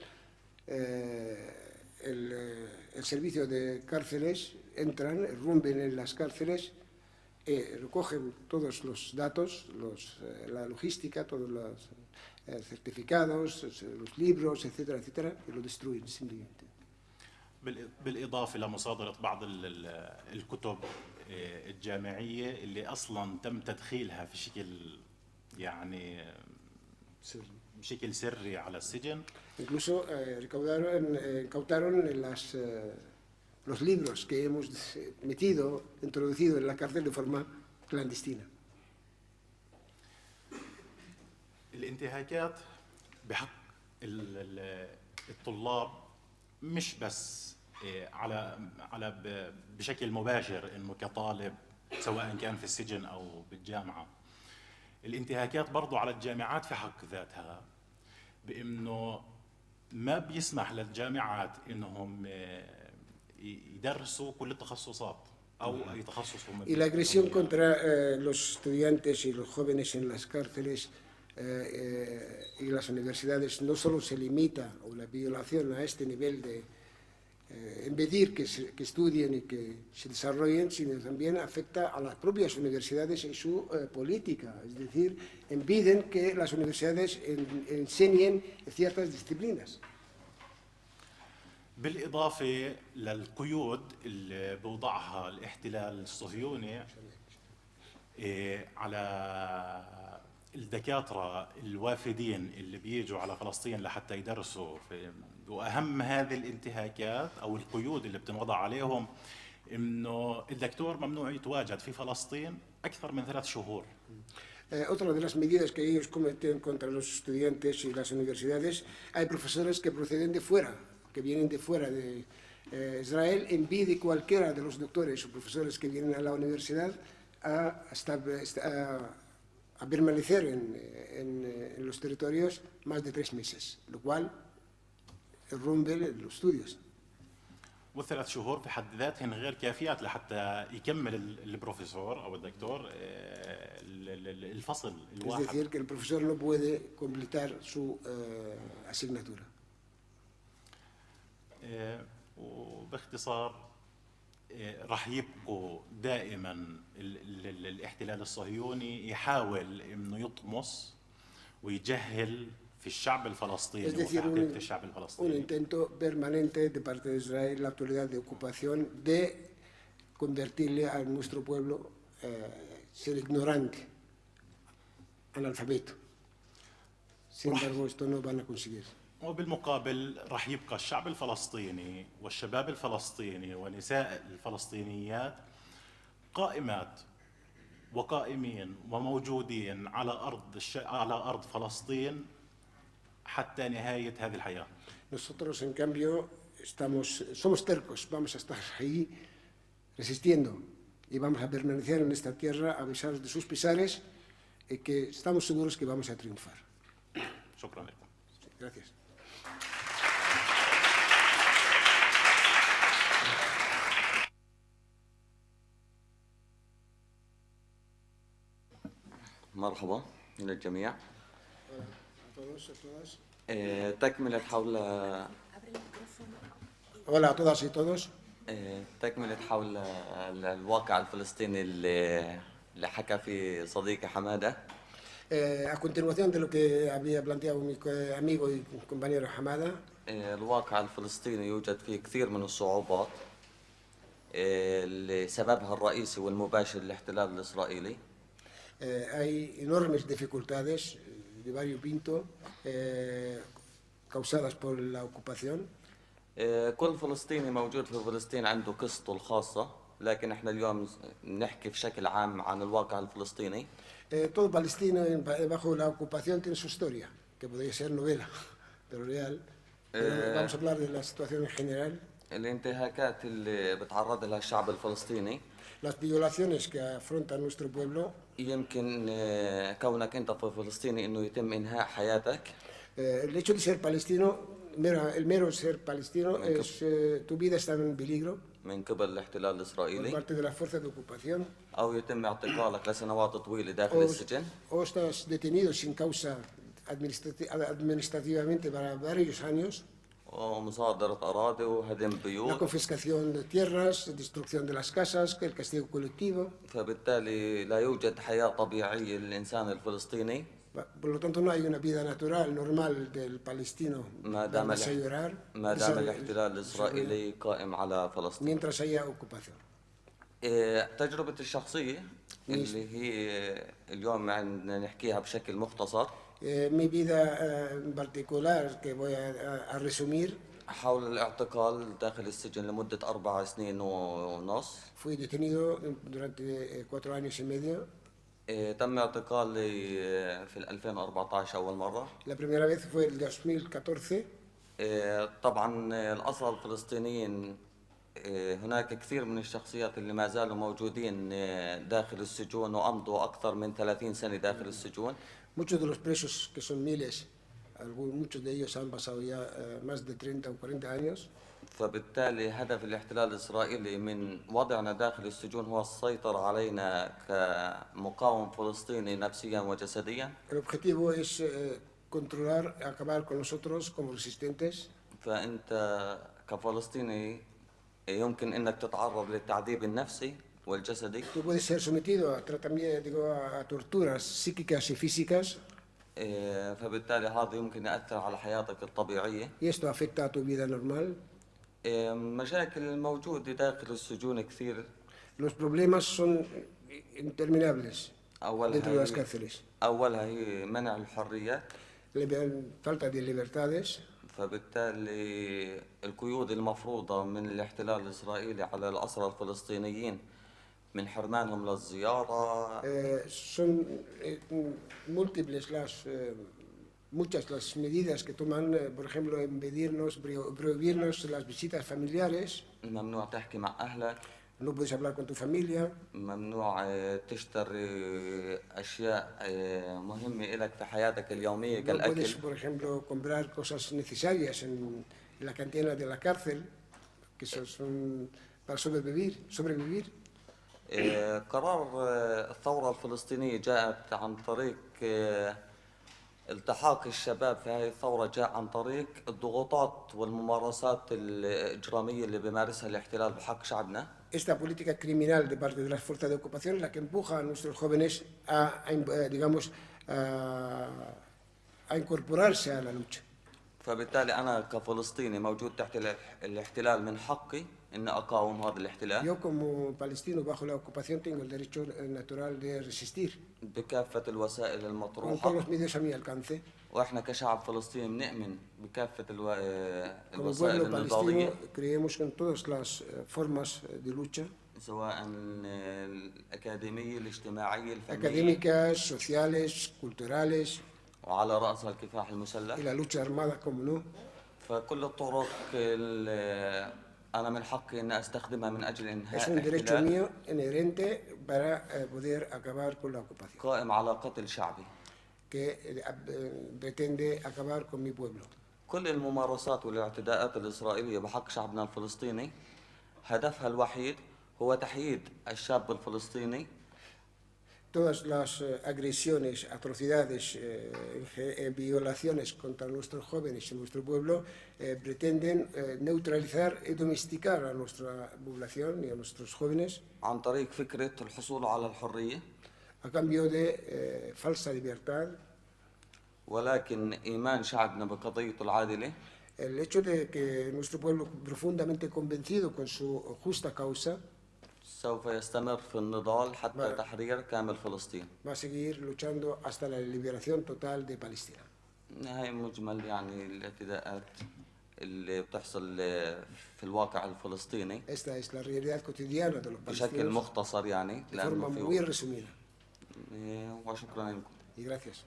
el servicio de cárceles entran, irrumpen en las cárceles, recogen todos los datos, la logística, todos los certificados, los libros, etcétera, etcétera, y lo destruyen simplemente. بالإضافة إلى مصادرة بعض الكتب الجامعية اللي أصلاً تم تدخيلها في شكل يعني بشكل سري على السجن. Incluso incautaron los libros que hemos introducido en la cárcel de forma clandestina. الانتهاكات بحق الطلاب مش بس على بشكل مباشر انه كطالب سواء كان في السجن او بالجامعه. الانتهاكات برضو على الجامعات في حق ذاتها بانه ما بيسمح للجامعات انهم يدرسوا كل التخصصات او اي تخصص. Y la agresión contra los estudiantes y los jóvenes en las cárceles y las universidades no solo se limita, o la violación a este nivel de impedir que estudien y que se desarrollen, sino también afecta a las propias universidades y su política. Es decir, impiden que las universidades enseñen ciertas disciplinas. بالإضافة للقيود اللي بوضعها الاحتلال الصهيوني على الدكاترة الوافدين اللي بيجوا على فلسطين لحتى يدرسوا وأهم هذه الانتهاكات أو القيود اللي بتنوضع عليهم إنه الدكتور ممنوع يتواجد في فلسطين أكثر من 3 شهور. Otra de las medidas que ellos cometen contra los estudiantes y las universidades, hay profesores que proceden de fuera, que vienen de fuera de Israel, impide cualquiera de los doctores o profesores que vienen a la universidad a permanecer en los territorios más de 3 meses, lo cual irrumpe los estudios. و3 شهور في حد ذاتهن غير كافيات لحتى يكمل البروفيسور أو الدكتور الفصل الواحد. Es decir, que el profesor no puede completar su asignatura. وباختصار راح يبقوا دائما الاحتلال الصهيوني يحاول انه يطمس ويجهل في الشعب الفلسطيني وفي عقيدة الشعب الفلسطيني. Un intento permanente de parte de Israel, la autoridad de ocupación, de convertirle a nuestro pueblo ser ignorante, analfabeto. Sin embargo, esto no van a conseguir. وبالمقابل راح يبقى الشعب الفلسطيني والشباب الفلسطيني ونساء الفلسطينيات قائمات وقائمين وموجودين على أرض فلسطين حتى نهاية هذه الحياة. Nosotros, en cambio, somos tercos, vamos a estar ahí resistiendo y vamos a permanecer en esta tierra a pesar de sus pesares y que estamos seguros que vamos a triunfar. شكرا لكم. Gracias. مرحبا للجميع. تكملة حول Hola a todas y todos. تكملة حول الواقع الفلسطيني اللي حكى فيه صديقي حمادة. A continuación de lo que había planteado mi amigo y compañero Hamada, الواقع الفلسطيني يوجد فيه كثير من الصعوبات اللي سببها الرئيسي والمباشر الاحتلال الإسرائيلي. Hay enormes dificultades de variopinto causadas por la ocupación. كل فلسطيني موجود في فلسطين عنده قصته الخاصة، لكن احنا اليوم نحكي بشكل عام عن الواقع الفلسطيني. Todo palestino bajo la ocupación tiene su historia, que podría ser novela, pero real. Pero vamos a hablar de la situación en general. الانتهاكات اللي بتعرض لها الشعب الفلسطيني، Las violaciones que afronta nuestro pueblo. يمكن كونك انت في فلسطيني انه يتم انهاء حياتك. El hecho de ser palestino, el mero ser palestino, tu vida está en peligro من قبل الاحتلال por الاسرائيلي، parte de las fuerzas de ocupación, او يتم اعتقالك لسنوات طويله داخل السجن، o estás detenido sin causa administrativamente para varios años. ومصادره اراضي وهدم La بيوت. confiscación de tierras, destrucción de las casas, el castigo colectivo. فبالتالي لا يوجد حياه طبيعيه للانسان الفلسطيني Por lo tanto, no hay una vida natural, normal del palestino ما دام donde llorar ما دام الاحتلال الاسرائيلي قائم على فلسطين. mientras haya ocupación. تجربتي الشخصيه اللي هي اليوم عندنا نحكيها بشكل مختصر Mi vida en particular, que voy a resumir, حول الاعتقال داخل السجن لمدة 4 سنين ونص. fui detenido durante 4 años y medio. تم اعتقالي في 2014 أول مرة. La primera vez fue el 2014. طبعا الأسرى الفلسطينيين هناك كثير من الشخصيات اللي ما زالوا موجودين داخل السجون وأمضوا أكثر من 30 سنة داخل السجون. Muchos de los presos, que son miles, muchos de ellos han pasado ya más de 30 o 40 años. فبالتالي هدف الاحتلال الإسرائيلي من وضعنا داخل السجون هو السيطرة علينا كمقاوم فلسطيني نفسيا وجسديا. El objetivo es controlar, acabar con nosotros como resistentes. فأنت كفلسطيني يمكن أنك تتعرض للتعذيب النفسي والجسدي. Tú puedes ser sometido a tratamiento, digo, a torturas psíquicas y físicas. فبالتالي هذا يمكن يأثر على حياتك الطبيعية. Y esto afecta a tu vida normal. مشاكل الموجودة داخل السجون كثير. Los problemas son interminables dentro de las أولها cárceles. أولها هي منع الحريات. Falta de libertades. فبالتالي القيود المفروضة من الاحتلال الإسرائيلي على الأسرى الفلسطينيين من حرمانهم للزيارة. Son múltiples muchas las medidas que toman, por ejemplo, prohibirnos las visitas familiares. ممنوع تحكي مع أهلك. No puedes hablar con tu familia. ممنوع تشتري أشياء مهمة لك في حياتك اليومية No كالأكل. puedes, por ejemplo, comprar cosas necesarias en la cantina de la cárcel, que son para sobrevivir. قرار الثورة الفلسطينية جاءت عن طريق التحاق الشباب في هذه الثورة، جاء عن طريق الضغوطات والممارسات الإجرامية اللي بيمارسها الاحتلال بحق شعبنا. Esta política criminal de parte de las fuerzas de ocupación es la que empuja a nuestros jóvenes digamos, a incorporarse a la lucha. فبالتالي أنا كفلسطيني موجود تحت الاحتلال من حقي إن أقاوم هذا الاحتلال. Yo como palestino bajo la ocupación tengo el derecho natural de resistir بكافة الوسائل con todos المطروحة. los medios a mi alcance. وإحنا كشعب فلسطيني بنؤمن بكافة Como الوسائل pueblo النضالية، palestino creemos en todas las formas de lucha, سواء الأكاديمية الاجتماعية الفنية académicas, sociales, culturales, وعلى رأسها الكفاح المسلح. y la lucha armada, como no. فكل الطرق أنا من حقي أن أستخدمها من أجل إنهاء Es un derecho الاحتلال mío inherente para poder acabar con la ocupación, قائم على قتل شعبي. que pretende acabar con mi pueblo. كل الممارسات والاعتداءات الإسرائيلية بحق شعبنا الفلسطيني هدفها الوحيد هو تحييد الشاب الفلسطيني. Todas las agresiones, atrocidades, violaciones contra nuestros jóvenes y nuestro pueblo pretenden neutralizar y domesticar a nuestra población y a nuestros jóvenes عن طريق فكرة الحصول على الحرية، a cambio de falsa libertad. ولكن إيمان شعبنا بقضيته العادلة El hecho de que nuestro pueblo profundamente convencido con su justa causa سوف يستمر في النضال حتى تحرير كامل فلسطين. va a seguir luchando hasta la liberación total de Palestina. هاي مجمل يعني الاعتداءات اللي بتحصل في الواقع الفلسطيني Esta es la realidad cotidiana de los بشكل palestinos مختصر يعني de forma muy resumida. وشكرا لكم. Y gracias.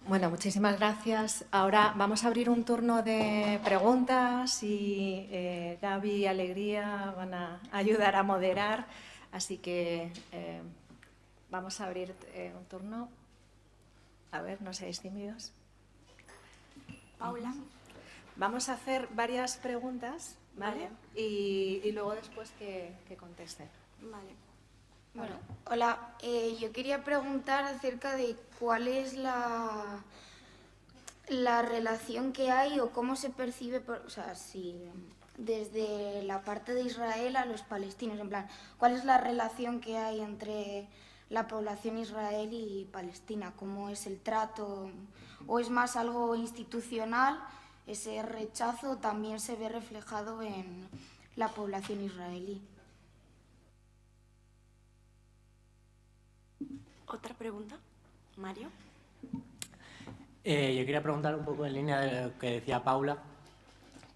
Bueno, muchísimas gracias. Ahora vamos a abrir un turno de preguntas y Gaby y Alegría van a ayudar a moderar. Así que vamos a abrir un turno. A ver, no seáis tímidos. Paula. Vamos a hacer varias preguntas, ¿vale? Vale. Y luego después que contesten. Vale. Bueno, hola. Yo quería preguntar acerca de cuál es la relación que hay o cómo se percibe, o sea, si desde la parte de Israel a los palestinos, en plan, ¿cuál es la relación que hay entre la población israelí y palestina? ¿Cómo es el trato? ¿O es más algo institucional? Ese rechazo también se ve reflejado en la población israelí. ¿Otra pregunta? Mario. Yo quería preguntar un poco en línea de lo que decía Paula,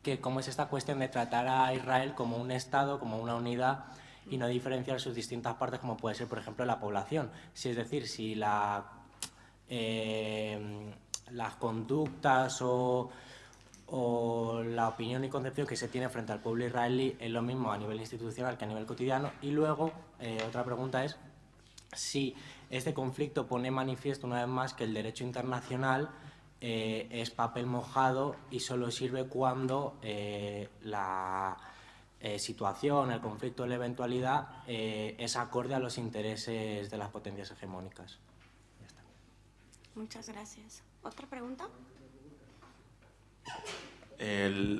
que cómo es esta cuestión de tratar a Israel como un Estado, como una unidad, y no diferenciar sus distintas partes, como puede ser, por ejemplo, la población. Si es decir, si las conductas o la opinión y concepción que se tiene frente al pueblo israelí es lo mismo a nivel institucional que a nivel cotidiano. Y luego, otra pregunta es si este conflicto pone manifiesto una vez más que el derecho internacional es papel mojado y solo sirve cuando la situación, el conflicto, la eventualidad es acorde a los intereses de las potencias hegemónicas. Ya está. Muchas gracias. ¿Otra pregunta?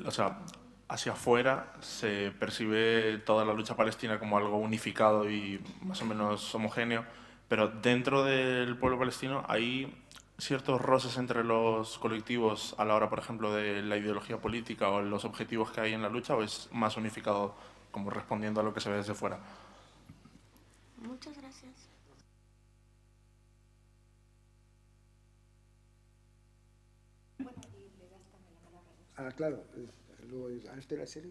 O sea, hacia afuera se percibe toda la lucha palestina como algo unificado y más o menos homogéneo, pero dentro del pueblo palestino hay ciertos roces entre los colectivos a la hora, por ejemplo, de la ideología política o los objetivos que hay en la lucha, o es más unificado como respondiendo a lo que se ve desde fuera. Muchas gracias. Claro. لو عرفت الأسئلة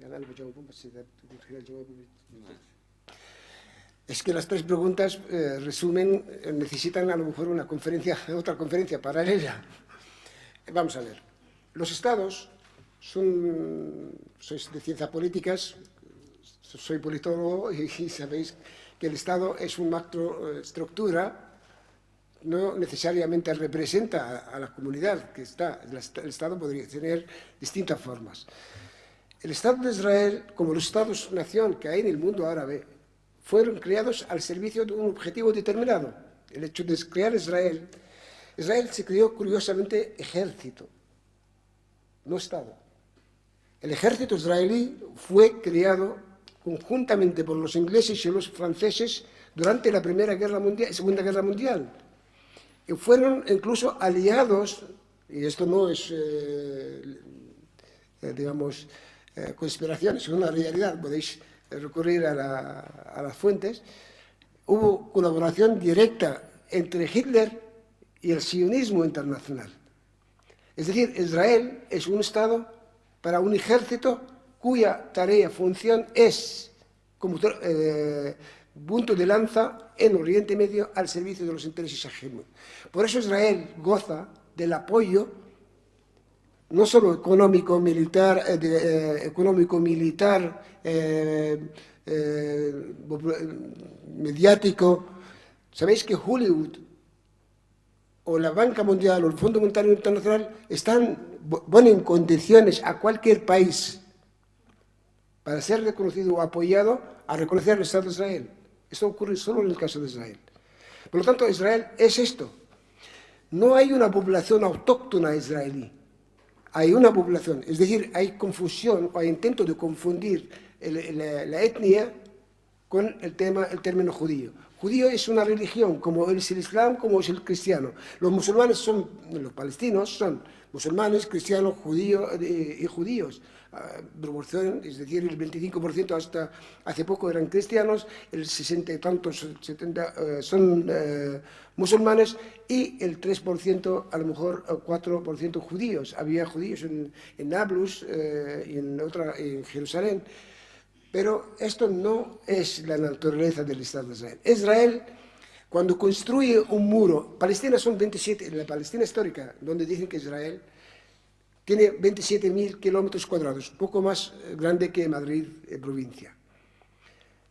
يعني أنا بجاوبهم بس إذا من خلال جوابي. Es que las tres preguntas resumen, necesitan a lo mejor una conferencia, otra conferencia paralela. Vamos a ver. Los estados sois de ciencias políticas, soy politólogo y sabéis que el estado es una macroestructura, no necesariamente representa a la comunidad que está. El Estado podría tener distintas formas. El Estado de Israel, como los Estados-nación que hay en el mundo árabe, fueron creados al servicio de un objetivo determinado. El hecho de crear Israel se creó curiosamente ejército, no Estado. El ejército israelí fue creado conjuntamente por los ingleses y los franceses durante la Primera Guerra Mundial y Segunda Guerra Mundial. Y fueron incluso aliados, y esto no es, digamos, conspiración, es una realidad, podéis recurrir a las fuentes. Hubo colaboración directa entre Hitler y el sionismo internacional. Es decir, Israel es un Estado para un ejército cuya tarea, función es como punto de lanza en Oriente Medio al servicio de los intereses hegemónicos. Por eso Israel goza del apoyo no solo económico, militar, mediático. Sabéis que Hollywood o la Banca Mundial o el Fondo Monetario Internacional ponen condiciones a cualquier país para ser reconocido o apoyado a reconocer el Estado de Israel. Esto ocurre solo en el caso de Israel. Por lo tanto, Israel es esto. No hay una población autóctona israelí. Hay una población. Es decir, hay confusión o hay intento de confundir la etnia con el término judío. Judío es una religión, como es el Islam, como es el cristiano. Los palestinos son musulmanes, cristianos, judíos y judíos. Proporción, es decir, el 25% hasta hace poco eran cristianos, el 60 y tantos, 70 son musulmanes y el 3%, a lo mejor 4% judíos. Había judíos en Nablus y en Jerusalén. Pero esto no es la naturaleza del Estado de Israel. Israel, cuando construye un muro, Palestina son 27, la Palestina histórica, donde dicen que Israel tiene 27.000 kilómetros cuadrados, poco más grande que Madrid, provincia.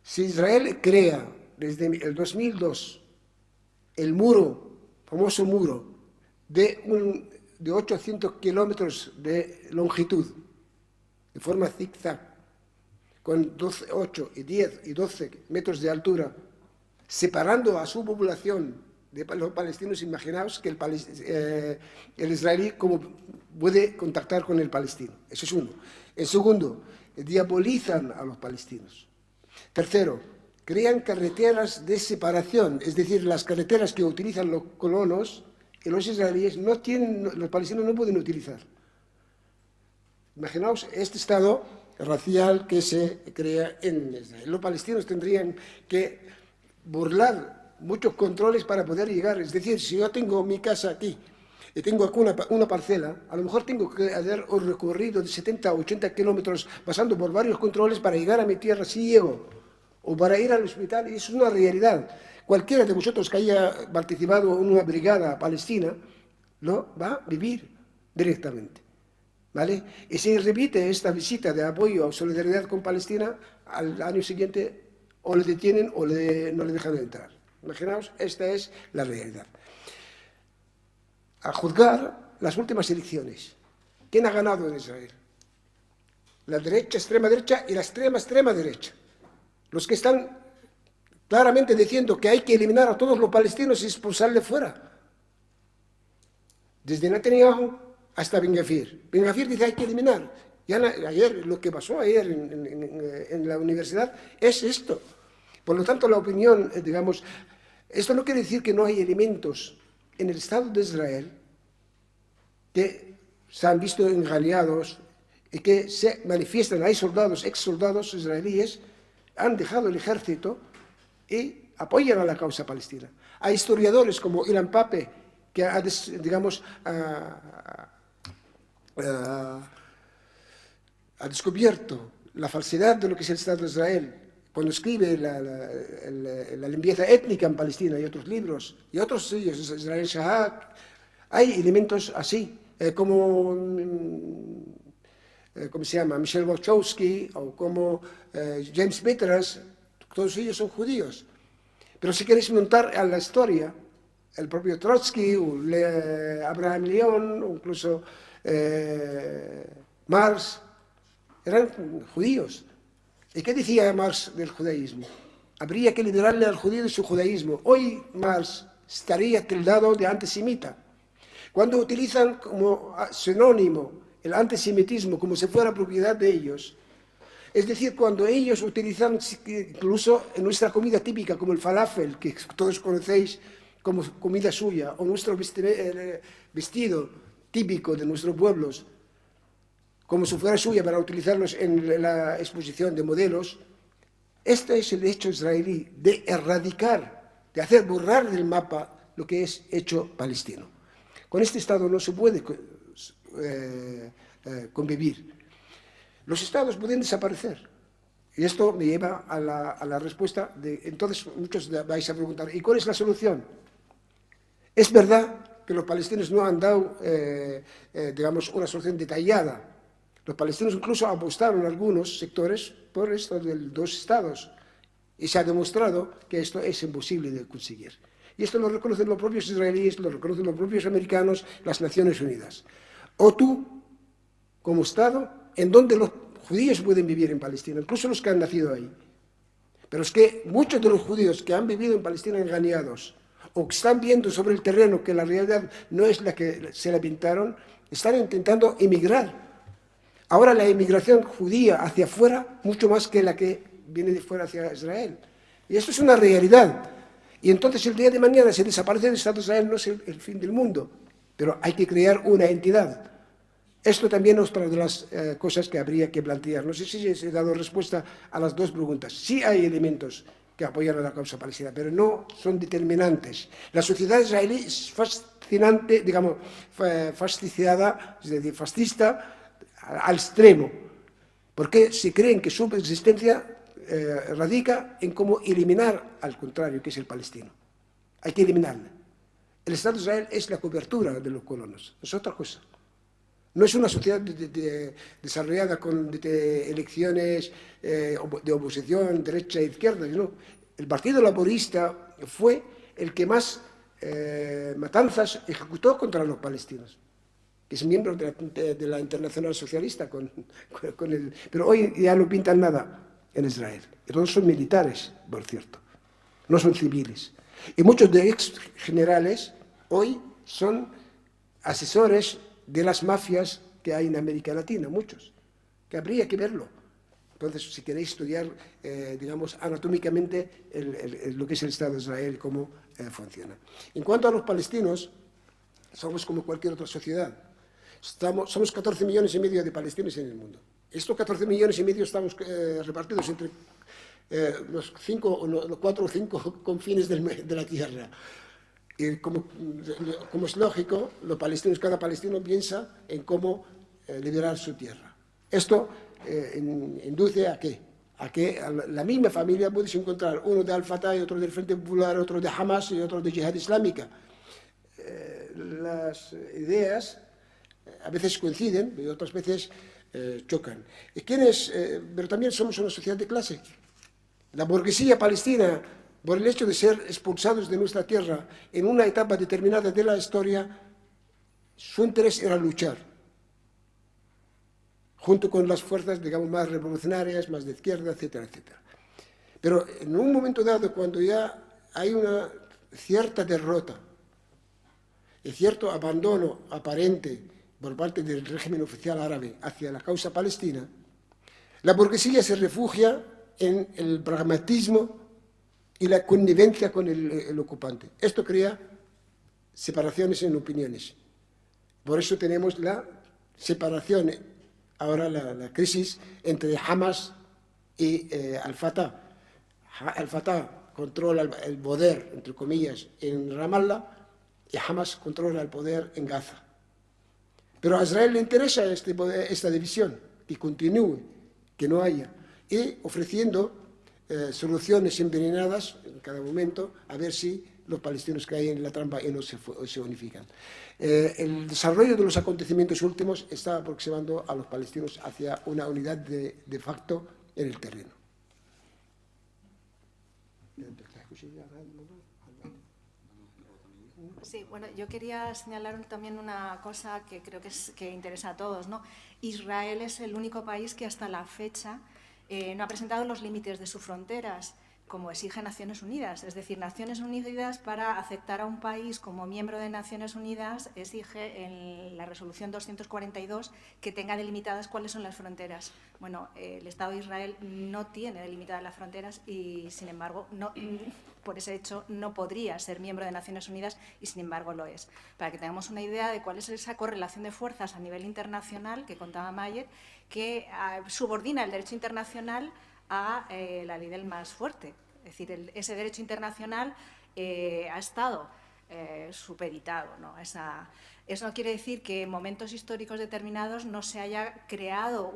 Si Israel crea desde el 2002 el muro, famoso muro, de 800 kilómetros de longitud, de forma zigzag, con 8 y 10 y 12 metros de altura, separando a su población de los palestinos, imaginaos que el israelí cómo puede contactar con el palestino. Eso es uno. En segundo, diabolizan a los palestinos. Tercero, crean carreteras de separación, es decir, las carreteras que utilizan los colonos y los israelíes los palestinos no pueden utilizar. Imaginaos este estado racial que se crea en Israel. Los palestinos tendrían que burlar muchos controles para poder llegar. Es decir, si yo tengo mi casa aquí y tengo aquí una parcela, a lo mejor tengo que hacer un recorrido de 70 o 80 kilómetros pasando por varios controles para llegar a mi tierra si llego, o para ir al hospital, y eso es una realidad. Cualquiera de vosotros que haya participado en una brigada palestina lo va a vivir directamente. ¿Vale? Y si repite esta visita de apoyo o solidaridad con Palestina, al año siguiente o le detienen o no le dejan entrar. Imaginaos, esta es la realidad. A juzgar las últimas elecciones, ¿quién ha ganado en Israel? La derecha, extrema derecha y la extrema derecha. Los que están claramente diciendo que hay que eliminar a todos los palestinos y expulsarles fuera. Desde Netanyahu hasta Ben Gvir. Ben Gvir dice hay que eliminar. Ya ayer, lo que pasó ayer en la universidad es esto. Por lo tanto, la opinión, digamos, esto no quiere decir que no hay elementos en el Estado de Israel que se han visto engañados y que se manifiestan. Hay soldados, ex soldados israelíes, han dejado el ejército y apoyan a la causa palestina. Hay historiadores como Ilan Pappé, que ha descubierto la falsedad de lo que es el Estado de Israel cuando escribe la limpieza étnica en Palestina y otros libros, y otros sellos, Israel Shahak. Hay elementos así, como ¿cómo se llama? Michel Wachowski o como James Betras, todos ellos son judíos. Pero si queréis montar a la historia, el propio Trotsky, o Abraham León, o incluso Marx, eran judíos. ¿Y qué decía Marx del judaísmo? Habría que liberarle al judío de su judaísmo. Hoy Marx estaría tildado de antisemita. Cuando utilizan como sinónimo el antisemitismo como si fuera propiedad de ellos, es decir, cuando ellos utilizan incluso en nuestra comida típica, como el falafel, que todos conocéis como comida suya, o nuestro vestido típico de nuestros pueblos, como si fuera suya para utilizarlos en la exposición de modelos, este es el hecho israelí de erradicar, de hacer borrar del mapa lo que es hecho palestino. Con este Estado no se puede convivir. Los Estados pueden desaparecer. Y esto me lleva a la respuesta de, entonces muchos vais a preguntar, ¿y cuál es la solución? Es verdad que los palestinos no han dado, digamos, una solución detallada. Los palestinos incluso apostaron en algunos sectores por esto de los dos estados. Y se ha demostrado que esto es imposible de conseguir. Y esto lo reconocen los propios israelíes, lo reconocen los propios americanos, las Naciones Unidas. O tú, como Estado, en donde los judíos pueden vivir en Palestina, incluso los que han nacido ahí. Pero es que muchos de los judíos que han vivido en Palestina engañados, o que están viendo sobre el terreno que la realidad no es la que se la pintaron, están intentando emigrar. Ahora la emigración judía hacia afuera, mucho más que la que viene de fuera hacia Israel. Y esto es una realidad. Y entonces el día de mañana, si desaparece el Estado de Israel, no es el fin del mundo, pero hay que crear una entidad. Esto también es otra de las cosas que habría que plantear. No sé si he dado respuesta a las dos preguntas. Sí hay elementos que apoyan a la causa palestina, pero no son determinantes. La sociedad israelí es fascinante, digamos, fascista, es decir, fascista al extremo, porque se creen que su existencia radica en cómo eliminar al contrario, que es el palestino. Hay que eliminarle. El Estado de Israel es la cobertura de los colonos, es otra cosa. No es una sociedad desarrollada con elecciones de oposición, derecha e izquierda, sino el Partido Laborista fue el que más matanzas ejecutó contra los palestinos, que es miembro de la Internacional Socialista. Pero hoy ya no pintan nada en Israel. Y todos son militares, por cierto, no son civiles. Y muchos de ex generales hoy son asesores de las mafias que hay en América Latina, muchos, que habría que verlo. Entonces, si queréis estudiar, digamos, anatómicamente lo que es el Estado de Israel, cómo funciona. En cuanto a los palestinos, somos como cualquier otra sociedad. Somos 14 millones y medio de palestinos en el mundo. Estos 14 millones y medio estamos repartidos entre los 4 o 5 confines de la tierra. Y como es lógico, los palestinos, cada palestino piensa en cómo liberar su tierra. Esto induce a qué? A que la misma familia puedes encontrar uno de Al-Fatah y otro del Frente Popular, otro de Hamas y otro de Yihad Islámica. Las ideas a veces coinciden y otras veces chocan. Pero también somos una sociedad de clase. La burguesía palestina, por el hecho de ser expulsados de nuestra tierra en una etapa determinada de la historia, su interés era luchar, junto con las fuerzas, digamos, más revolucionarias, más de izquierda, etcétera, etcétera. Pero en un momento dado, cuando ya hay una cierta derrota y cierto abandono aparente por parte del régimen oficial árabe hacia la causa palestina, la burguesía se refugia en el pragmatismo y la connivencia con el ocupante. Esto crea separaciones en opiniones. Por eso tenemos la separación, ahora la crisis entre Hamas y Al-Fatah. Al-Fatah controla el poder, entre comillas, en Ramallah y Hamas controla el poder en Gaza. Pero a Israel le interesa esta división, que continúe, que no haya, y ofreciendo soluciones envenenadas en cada momento, a ver si los palestinos caen en la trampa y no se unifican. El desarrollo de los acontecimientos últimos está aproximando a los palestinos hacia una unidad de facto en el terreno. Sí, bueno, yo quería señalar también una cosa que creo que interesa a todos, ¿no? Israel es el único país que hasta la fecha no ha presentado los límites de sus fronteras, como exige Naciones Unidas. Es decir, Naciones Unidas, para aceptar a un país como miembro de Naciones Unidas, exige en la resolución 242 que tenga delimitadas cuáles son las fronteras. Bueno, el Estado de Israel no tiene delimitadas las fronteras y, sin embargo, por ese hecho no podría ser miembro de Naciones Unidas y, sin embargo, lo es. Para que tengamos una idea de cuál es esa correlación de fuerzas a nivel internacional que contaba Mayer, que subordina el derecho internacional a la ley del más fuerte. Es decir, ese derecho internacional ha estado supeditado, ¿no? Eso no quiere decir que en momentos históricos determinados no se haya creado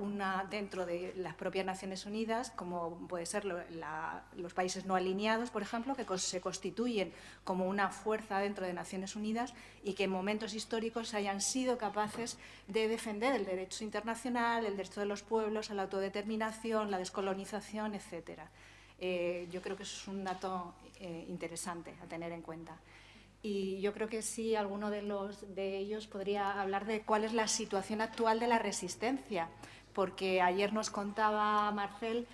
dentro de las propias Naciones Unidas, como puede ser los países no alineados, por ejemplo, que se constituyen como una fuerza dentro de Naciones Unidas y que en momentos históricos hayan sido capaces de defender el derecho internacional, el derecho de los pueblos a la autodeterminación, la descolonización, etcétera. Yo creo que eso es un dato interesante a tener en cuenta. Y yo creo que sí, alguno de ellos podría hablar de cuál es la situación actual de la resistencia, porque ayer nos contaba Marcel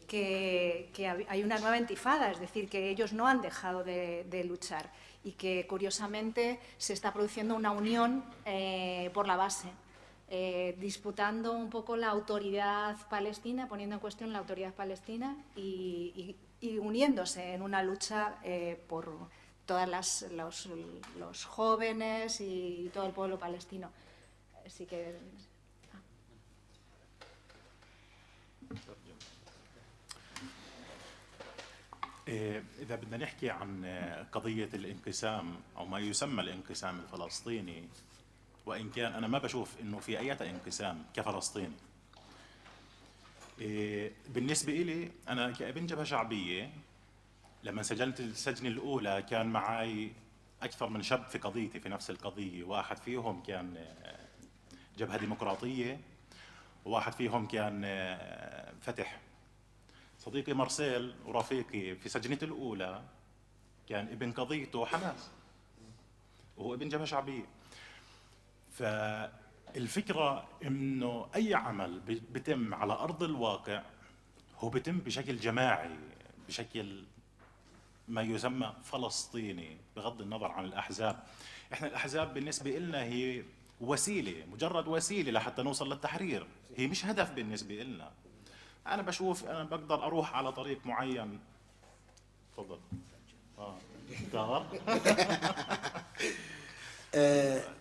que hay una nueva intifada, es decir, que ellos no han dejado de luchar y que, curiosamente, se está produciendo una unión por la base. disputando un poco la autoridad palestina, poniendo en cuestión la autoridad palestina y uniéndose en una lucha por todos los jóvenes y todo el pueblo palestino. Así que... إذا بدنا نحكي عن قضية الانقسام أو ما يسمى الانقسام الفلسطيني، وإن كان أنا ما بشوف إنه في أي انقسام كفلسطيني. بالنسبة إلي أنا كابن جبهة شعبية، لما سجلت السجنة الأولى كان معي أكثر من شاب في قضيتي، في نفس القضية. واحد فيهم كان جبهة ديمقراطية، وواحد فيهم كان فتح. صديقي مارسيل ورفيقي في سجنتي الأولى كان ابن قضيته حماس، وهو ابن جبهة شعبية. فالفكرة إنه أي عمل بيتم على أرض الواقع هو بيتم بشكل جماعي، بشكل ما يسمى فلسطيني، بغض النظر عن الأحزاب. إحنا الأحزاب بالنسبة لنا هي وسيلة، مجرد وسيلة لحتى نوصل للتحرير، هي مش هدف بالنسبة لنا. أنا بشوف أنا بقدر أروح على طريق معين. تفضل.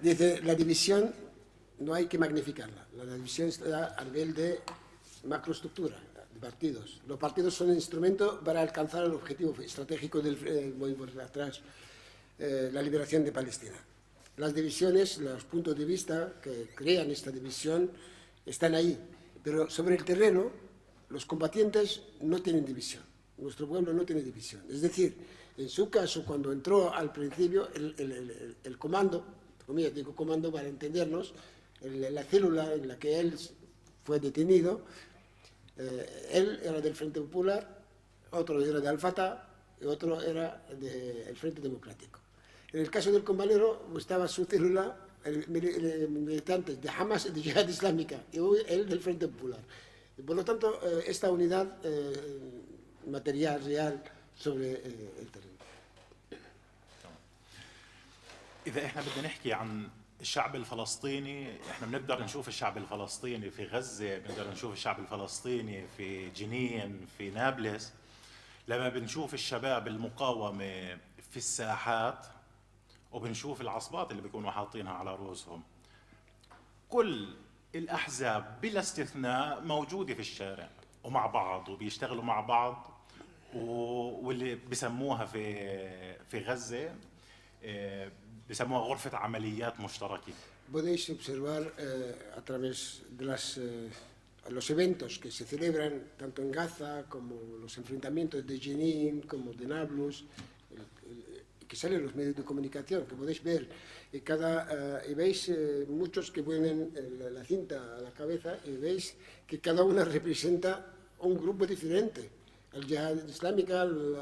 Dice, la división no hay que magnificarla. La división está a nivel de macroestructura, de partidos. Los partidos son un instrumento para alcanzar el objetivo estratégico del movimiento atrás, la liberación de Palestina. Las divisiones, los puntos de vista que crean esta división están ahí, pero sobre el terreno los combatientes no tienen división. Nuestro pueblo no tiene división. Es decir, en su caso, cuando entró al principio el comando, comillas, digo comando para entendernos, la célula en la que él fue detenido, él era del Frente Popular, otro era de Al-Fatah y otro era del Frente Democrático. En el caso del compañero estaba su célula, militantes de Hamas y de Jihad Islámica, y él del Frente Popular. Y por lo tanto, esta unidad material, real, sobre el terreno. إذا إحنا بدنا نحكي عن الشعب الفلسطيني، إحنا بنقدر نشوف الشعب الفلسطيني في غزة، بنقدر نشوف الشعب الفلسطيني في جنين، في نابلس. لما بنشوف الشباب المقاومة في الساحات وبنشوف العصبات اللي بيكونوا حاطينها على رؤوسهم، كل الأحزاب بلا استثناء موجودة في الشارع ومع بعض وبيشتغلوا مع بعض، واللي بسموها في غزة بسموها غرفة عمليات مشتركة. Podéis observar a través de los eventos que se celebran tanto en Gaza como los enfrentamientos de Jenin, como de Nablus, que salen en los medios de comunicación, que podéis ver y veis muchos que ponen la cinta a la cabeza y veis que cada una representa un grupo diferente. El Jihad Islámica, el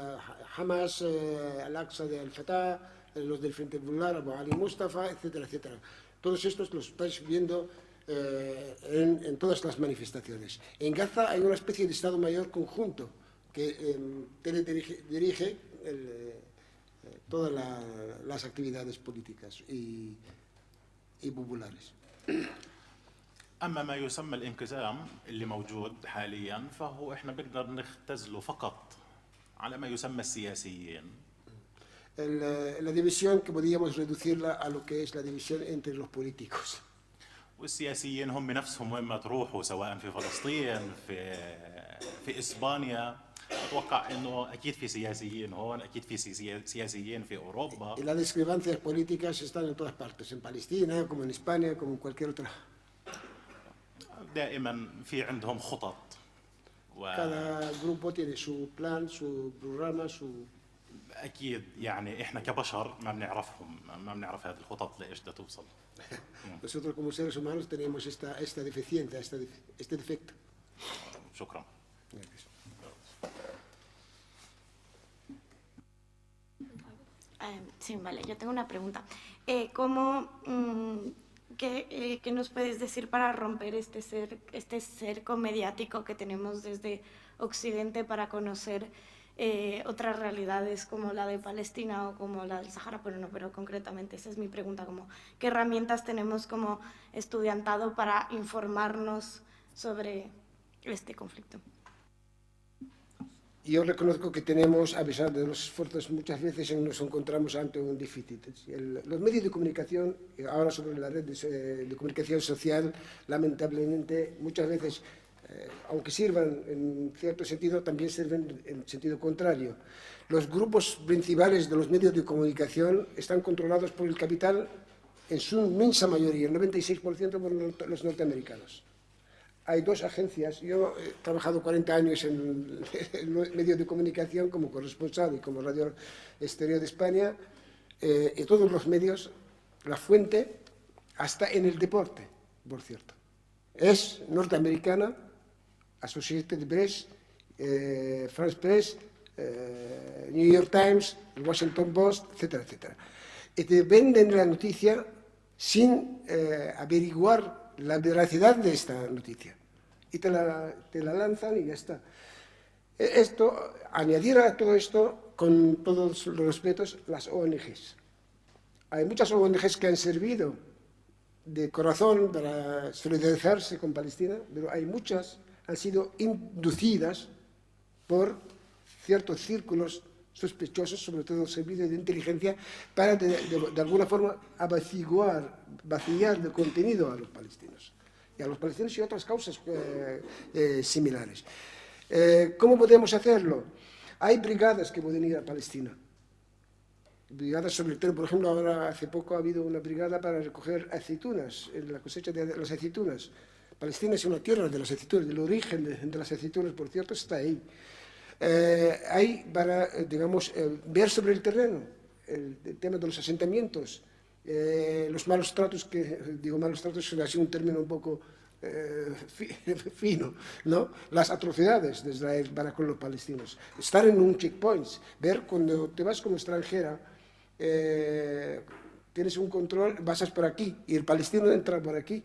Hamas, Al-Aqsa de Al-Fatah, los del Frente Popular, Abu Ali Mustafa, etcétera, etcétera. Todos estos los estáis viendo en todas las manifestaciones. En Gaza hay una especie de Estado Mayor conjunto que dirige todas las actividades políticas y populares. أما ما يسمى الانقسام اللي موجود حاليا فهو إحنا بنقدر نختزله فقط على ما يسمى السياسيين. La división que podríamos reducirla a lo que es la división entre los políticos. والسياسيين هم بنفسهم وين ما تروحوا سواء في فلسطين في إسبانيا، أتوقع إنه أكيد في سياسيين هون، أكيد في سياسيين في أوروبا. Y las discrepancias políticas están en todas partes, en Palestina, como en España, como en cualquier otra. دائما في عندهم خطط. Cada grupo tiene su plan, su programa, su. أكيد يعني إحنا كبشر ما بنعرفهم، ما بنعرف هذه الخطط لإيش بدها توصل. Nosotros como seres humanos tenemos esta deficiencia, este defecto. شكرا. Sí, vale, yo tengo una pregunta. ¿Qué nos puedes decir para romper este cerco mediático que tenemos desde Occidente para conocer otras realidades como la de Palestina o como la del Sahara, pero no, pero concretamente esa es mi pregunta, como qué herramientas tenemos como estudiantado para informarnos sobre este conflicto. Yo reconozco que tenemos, a pesar de los esfuerzos, muchas veces nos encontramos ante un déficit. Los medios de comunicación, ahora sobre la red de comunicación social, lamentablemente, muchas veces, aunque sirvan en cierto sentido, también sirven en sentido contrario. Los grupos principales de los medios de comunicación están controlados por el capital en su inmensa mayoría, el 96% por los norteamericanos. Hay dos agencias, yo he trabajado 40 años en medios de comunicación como corresponsal y como Radio Exterior de España, y todos los medios, la fuente, hasta en el deporte, por cierto, es norteamericana, Associated Press, France Press, New York Times, el Washington Post, etcétera, etcétera. Y te venden la noticia sin averiguar la veracidad de esta noticia. Y te la lanzan y ya está. Esto, añadir a todo esto, con todos los respetos, las ONGs. Hay muchas ONGs que han servido de corazón para solidarizarse con Palestina, pero hay muchas que han sido inducidas por ciertos círculos sospechosos, sobre todo servicios de inteligencia, para de alguna forma vaciar de contenido a los palestinos. Y a los palestinos y otras causas similares. ¿Cómo podemos hacerlo? Hay brigadas que pueden ir a Palestina. Brigadas sobre el terreno. Por ejemplo, ahora hace poco ha habido una brigada para recoger aceitunas, en la cosecha de las aceitunas. Palestina es una tierra de las aceitunas, del origen de las aceitunas, por cierto, está ahí. Hay para, digamos, ver sobre el terreno el tema de los asentamientos, los malos tratos, digo malos tratos, ha sido un término un poco fino, ¿no? Las atrocidades de Israel para con los palestinos. Estar en un checkpoint, ver cuando te vas como extranjera, tienes un control, pasas por aquí y el palestino entra por aquí.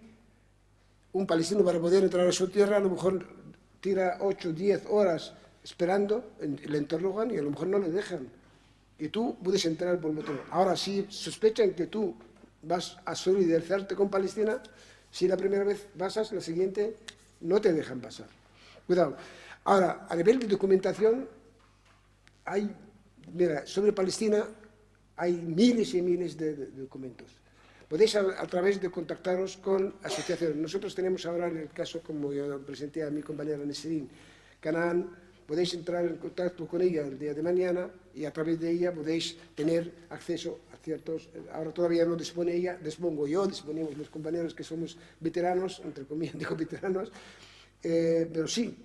Un palestino para poder entrar a su tierra a lo mejor tira 8 o 10 horas esperando, le interrogan y a lo mejor no le dejan. Y tú puedes entrar por el otro lado. Ahora, si sospechan que tú vas a solidarizarte con Palestina, si la primera vez pasas, la siguiente no te dejan pasar. Cuidado. Ahora, a nivel de documentación, sobre Palestina hay miles y miles de documentos. Podéis a través de contactaros con asociaciones. Nosotros tenemos ahora en el caso, como yo presenté a mi compañera Nesrin Canaan, podéis entrar en contacto con ella el día de mañana y a través de ella podéis tener acceso a ciertos... Ahora todavía no dispone ella, dispongo yo, disponemos los compañeros que somos veteranos, entre comillas digo veteranos, pero sí,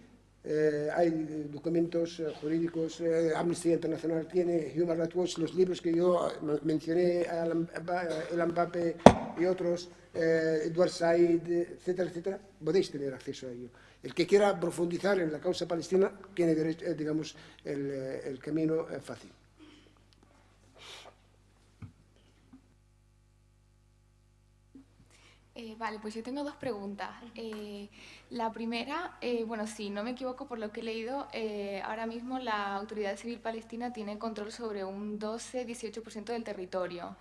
hay documentos jurídicos, Amnesty International tiene, Human Rights Watch, los libros que yo mencioné, Elan Pape y otros, Edward Said, etcétera, etcétera, podéis tener acceso a ello. El que quiera profundizar en la causa palestina tiene derecho, digamos, el camino fácil. Vale, pues yo tengo dos preguntas. La primera, bueno, si no me equivoco por lo que he leído, ahora mismo la Autoridad Civil Palestina tiene control sobre un 12-18% del territorio.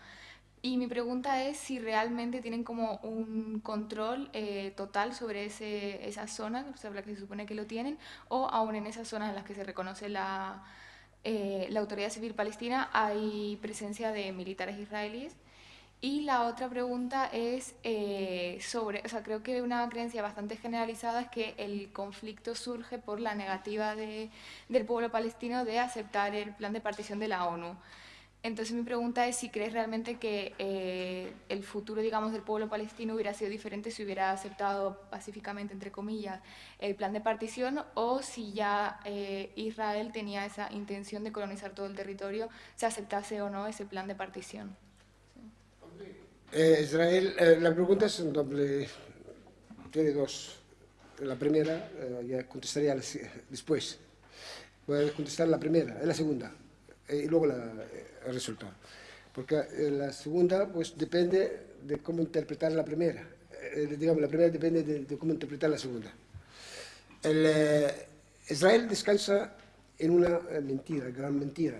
Y mi pregunta es si realmente tienen como un control total sobre esa zona, sobre la que se supone que lo tienen, o aún en esas zonas en las que se reconoce la Autoridad Civil Palestina hay presencia de militares israelíes. Y la otra pregunta es sobre, o sea, creo que una creencia bastante generalizada es que el conflicto surge por la negativa del pueblo palestino de aceptar el plan de partición de la ONU. Entonces mi pregunta es si crees realmente que el futuro, digamos, del pueblo palestino hubiera sido diferente si hubiera aceptado pacíficamente, entre comillas, el plan de partición, o si ya Israel tenía esa intención de colonizar todo el territorio, se aceptase o no ese plan de partición. Israel, la pregunta es doble, tiene dos. La primera, ya contestaría después. Voy a contestar la primera, es la segunda, y luego el resultado. Porque la segunda, pues depende de cómo interpretar la primera. Digamos, la primera depende de cómo interpretar la segunda. Israel descansa en una mentira, gran mentira,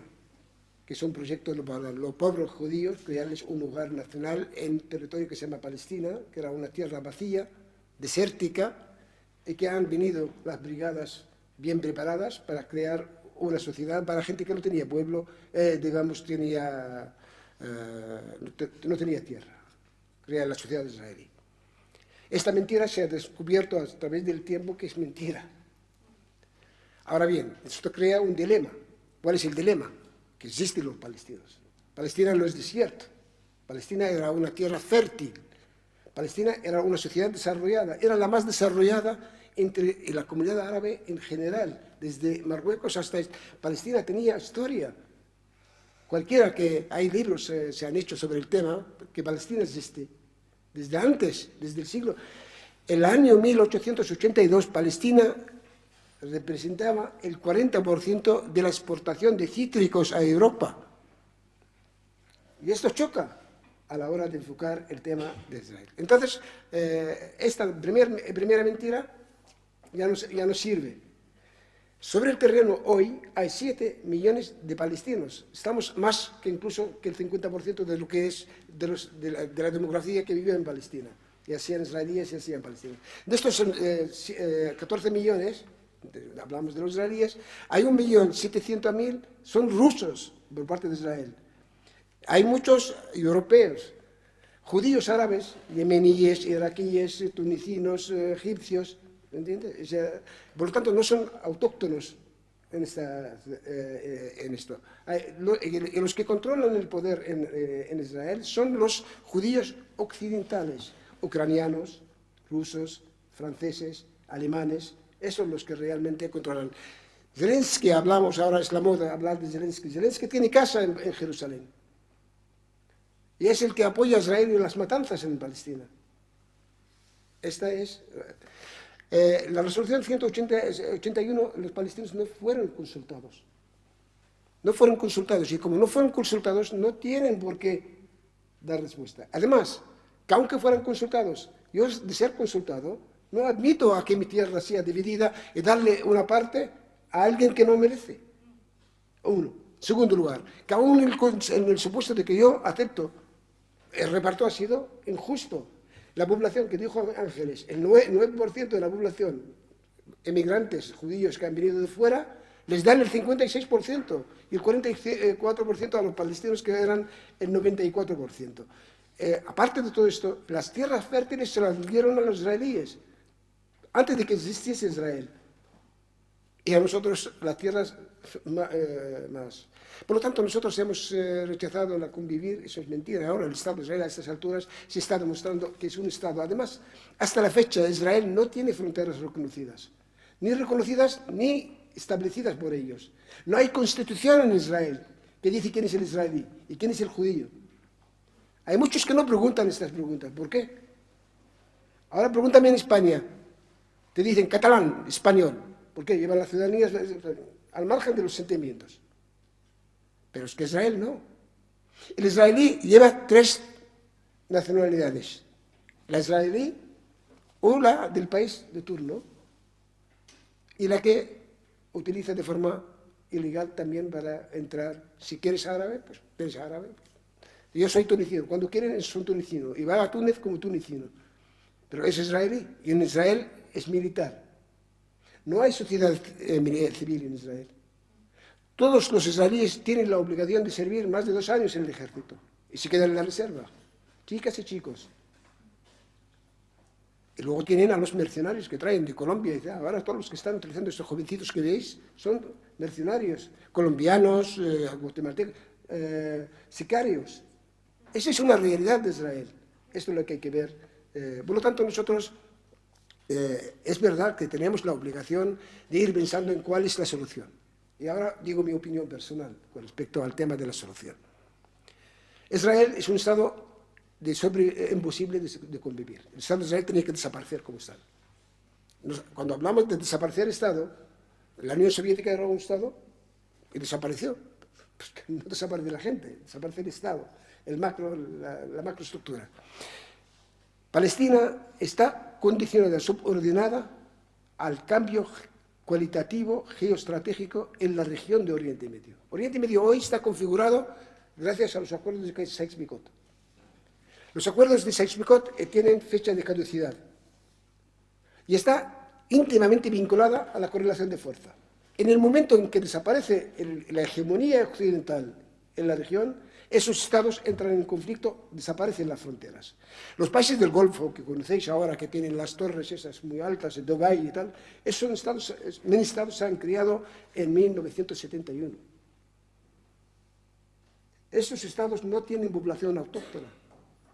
que es un proyecto para los pobres judíos, crearles un hogar nacional en un territorio que se llama Palestina, que era una tierra vacía, desértica, y que han venido las brigadas bien preparadas para crear una sociedad para gente que no tenía pueblo, digamos, no tenía tierra, crear la sociedad israelí. Esta mentira se ha descubierto a través del tiempo que es mentira. Ahora bien, esto crea un dilema. ¿Cuál es el dilema? Que existen los palestinos. Palestina no es desierto. Palestina era una tierra fértil. Palestina era una sociedad desarrollada. Era la más desarrollada entre la comunidad árabe en general. Desde Marruecos hasta... Palestina tenía historia. Cualquiera que... Hay libros se han hecho sobre el tema, que Palestina existe. Desde antes, desde el siglo... El año 1882, Palestina representaba el 40% de la exportación de cítricos a Europa. Y esto choca a la hora de enfocar el tema de Israel. Entonces, esta primera mentira ya no sirve. Sobre el terreno hoy hay 7 millones de palestinos. Estamos más que incluso que el 50% de lo que es de la demografía que vive en Palestina, ya sean israelíes, ya sean palestinos. De estos 14 millones, hablamos de los israelíes, hay 1.700.000 son rusos por parte de Israel. Hay muchos europeos, judíos árabes, yemeníes, iraquíes, tunecinos, egipcios, ¿entiendes? O sea, por lo tanto, no son autóctonos en esto. Los que controlan el poder en Israel son los judíos occidentales, ucranianos, rusos, franceses, alemanes. Esos son los que realmente controlan. Zelensky, hablamos ahora, es la moda hablar de Zelensky. Zelensky tiene casa en Jerusalén. Y es el que apoya a Israel en las matanzas en Palestina. Esta es... la resolución 181, los palestinos no fueron consultados. No fueron consultados. Y como no fueron consultados, no tienen por qué dar respuesta. Además, que aunque fueran consultados, yo de ser consultado, no admito a que mi tierra sea dividida y darle una parte a alguien que no merece. Uno. Segundo lugar, que aún en el supuesto de que yo acepto, el reparto ha sido injusto. La población, que dijo Ángeles, el 9% de la población, emigrantes judíos que han venido de fuera, les dan el 56% y el 44% a los palestinos, que eran el 94%. Aparte de todo esto, las tierras fértiles se las dieron a los israelíes, antes de que existiese Israel. Y a nosotros las tierras más. Por lo tanto, nosotros hemos rechazado la convivir, eso es mentira. Ahora el Estado de Israel a estas alturas se está demostrando que es un Estado. Además, hasta la fecha Israel no tiene fronteras reconocidas, ni reconocidas ni establecidas por ellos. No hay constitución en Israel que dice quién es el israelí y quién es el judío. Hay muchos que no preguntan estas preguntas. ¿Por qué? Ahora pregúntame en España. Te dicen catalán, español. ¿Por qué? Llevan la ciudadanía al margen de los sentimientos. Pero es que Israel no. El israelí lleva 3 nacionalidades. La israelí o la del país de turno y la que utiliza de forma ilegal también para entrar. Si quieres árabe, pues eres árabe. Yo soy tunecino. Cuando quieren son tunecinos. Y va a Túnez como tunecino. Pero es israelí. Y en Israel es militar. No hay sociedad civil en Israel. Todos los israelíes tienen la obligación de servir más de 2 años en el ejército y se quedan en la reserva, chicas y chicos. Y luego tienen a los mercenarios que traen de Colombia. Y ahora todos los que están utilizando estos jovencitos que veis son mercenarios, colombianos, guatemaltecos, sicarios. Esa es una realidad de Israel. Esto es lo que hay que ver. Por lo tanto, nosotros es verdad que tenemos la obligación de ir pensando en cuál es la solución. Y ahora digo mi opinión personal con respecto al tema de la solución. Israel es un Estado imposible de convivir. El Estado de Israel tiene que desaparecer como Estado. Cuando hablamos de desaparecer Estado, la Unión Soviética era un Estado y desapareció. Pues no desaparece la gente, desaparece el Estado, la macroestructura. Palestina está condicionada, subordinada al cambio cualitativo geoestratégico en la región de Oriente Medio. Oriente Medio hoy está configurado gracias a los acuerdos de Sykes-Picot. Los acuerdos de Sykes-Picot tienen fecha de caducidad y está íntimamente vinculada a la correlación de fuerza. En el momento en que desaparece la hegemonía occidental en la región, esos estados entran en conflicto, desaparecen las fronteras. Los países del Golfo, que conocéis ahora, que tienen las torres esas muy altas, en Dubái y tal, esos estados se han creado en 1971. Esos estados no tienen población autóctona.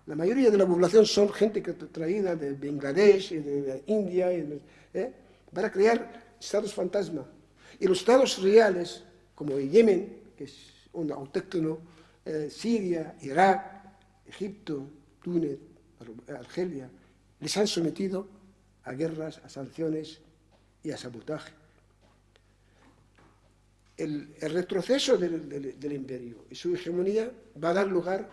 La mayoría de la población son gente que traída de Bangladesh y de India, para crear estados fantasma. Y los estados reales, como Yemen, que es un autóctono, Siria, Irak, Egipto, Túnez, Argelia, les han sometido a guerras, a sanciones y a sabotaje. El retroceso del imperio y su hegemonía va a dar lugar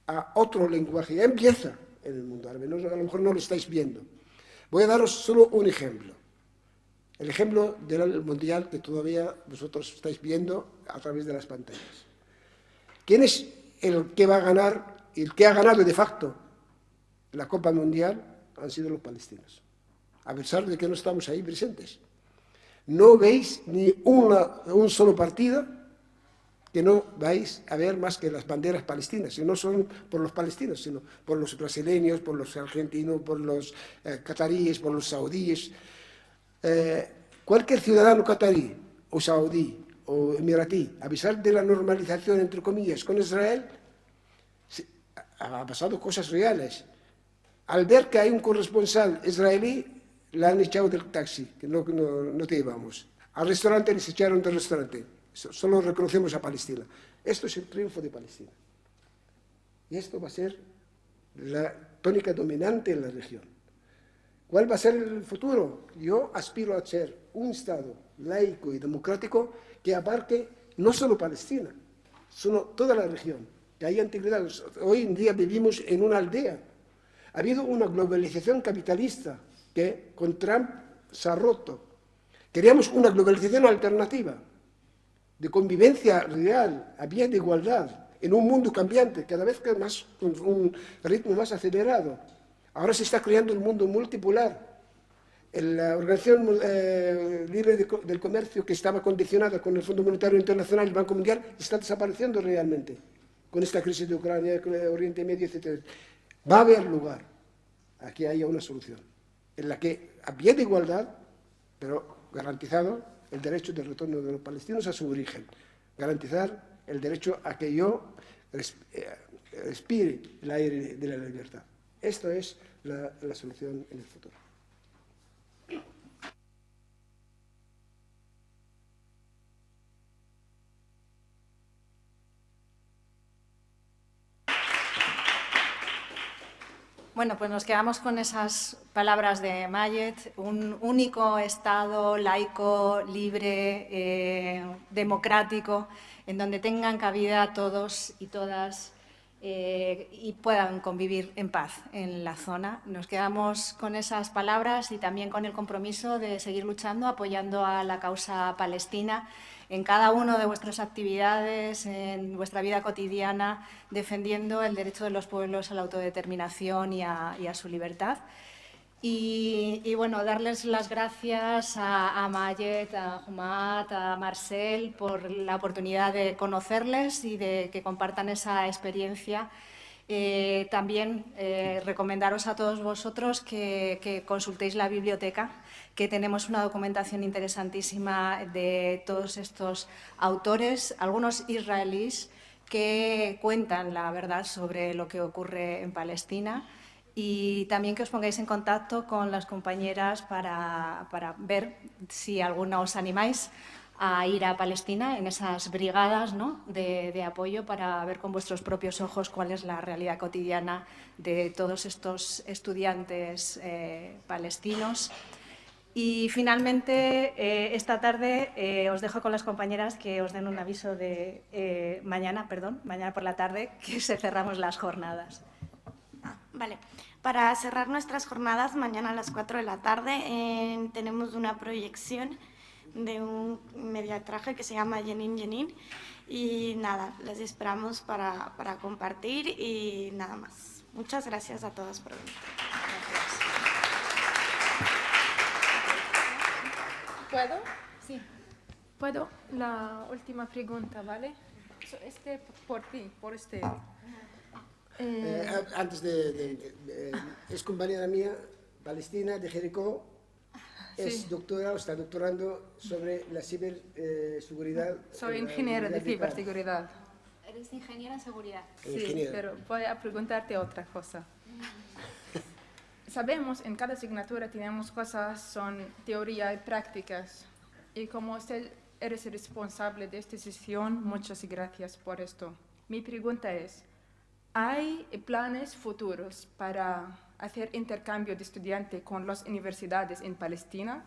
a otro lenguaje. Ya empieza en el mundo árabe, a lo mejor no lo estáis viendo. Voy a daros solo un ejemplo. El ejemplo del mundial que todavía vosotros estáis viendo a través de las pantallas. ¿Quién es el que va a ganar, el que ha ganado de facto la Copa Mundial? Han sido los palestinos, a pesar de que no estamos ahí presentes. No veis ni un solo partido que no vais a ver más que las banderas palestinas, y no son por los palestinos, sino por los brasileños, por los argentinos, por los cataríes, por los saudíes. Cualquier ciudadano catarí o saudí o emiratí, a pesar de la normalización, entre comillas, con Israel, ha pasado cosas reales. Al ver que hay un corresponsal israelí, le han echado del taxi, que no te llevamos. Al restaurante les echaron del restaurante. Solo reconocemos a Palestina. Esto es el triunfo de Palestina. Y esto va a ser la tónica dominante en la región. ¿Cuál va a ser el futuro? Yo aspiro a ser un Estado laico y democrático que abarque no solo Palestina, sino toda la región, que haya integridad. Hoy en día vivimos en una aldea. Ha habido una globalización capitalista que con Trump se ha roto. Queríamos una globalización alternativa, de convivencia real, a pie de igualdad, en un mundo cambiante, cada vez que más, con un ritmo más acelerado. Ahora se está creando un mundo multipolar. La Organización Libre del Comercio, que estaba condicionada con el Fondo Monetario Internacional y el Banco Mundial, está desapareciendo realmente con esta crisis de Ucrania, Oriente Medio, etc. Va a haber lugar a que haya una solución en la que, a pie de igualdad, pero garantizado el derecho de retorno de los palestinos a su origen, garantizar el derecho a que yo respire el aire de la libertad. Esto es la solución en el futuro. Bueno, pues nos quedamos con esas palabras de Mayet, un único Estado laico, libre, democrático, en donde tengan cabida todos y todas y puedan convivir en paz en la zona. Nos quedamos con esas palabras y también con el compromiso de seguir luchando, apoyando a la causa palestina en cada una de vuestras actividades, en vuestra vida cotidiana, defendiendo el derecho de los pueblos a la autodeterminación y a su libertad. Y bueno, darles las gracias a Mayet, a Humat, a Marcel por la oportunidad de conocerles y de que compartan esa experiencia. También recomendaros a todos vosotros que consultéis la biblioteca, que tenemos una documentación interesantísima de todos estos autores, algunos israelíes, que cuentan la verdad sobre lo que ocurre en Palestina, y también que os pongáis en contacto con las compañeras para ver si alguna os animáis a ir a Palestina en esas brigadas, ¿no?, de apoyo, para ver con vuestros propios ojos cuál es la realidad cotidiana de todos estos estudiantes palestinos. Y finalmente, esta tarde os dejo con las compañeras que os den un aviso de mañana por la tarde, que se cerramos las jornadas. Vale. Para cerrar nuestras jornadas, mañana a las 4 de la tarde tenemos una proyección de un mediatraje que se llama Jenin Jenin. Y nada, les esperamos para compartir y nada más. Muchas gracias a todos por venir. ¿Puedo? Sí. ¿Puedo? La última pregunta, ¿vale? Por ti, por este. Antes es compañera mía, Palestina, de Jericó. Es doctora o está doctorando sobre la ciberseguridad. Soy ingeniera de ciberseguridad. Eres ingeniera en seguridad. Sí, pero voy a preguntarte otra cosa. Sabemos, en cada asignatura tenemos cosas, son teoría y prácticas. Y como usted eres responsable de esta sesión, muchas gracias por esto. Mi pregunta es, ¿hay planes futuros para hacer intercambio de estudiantes con las universidades en Palestina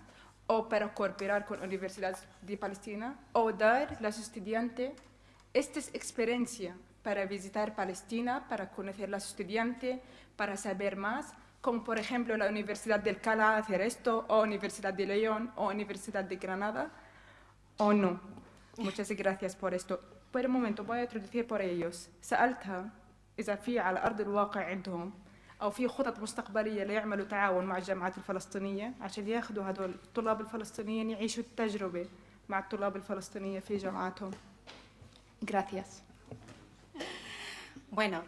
o para cooperar con universidades de Palestina o dar a los estudiantes esta experiencia para visitar Palestina, para conocer a los estudiantes, para saber más, como por ejemplo la Universidad del Cala hacer esto, o Universidad de León, o Universidad de Granada, o no? Muchas gracias por esto. Por el momento voy a introducir por ellos. سألتها إذا في على أرض الواقع عندهم أو في خطط مستقبلية ليعملوا تعاون مع الجامعات الفلسطينية عشان ياخذوا هذول الطلاب الفلسطينيين يعيشوا التجربة مع الطلاب الفلسطينية في جامعاتهم. Gracias. Bueno,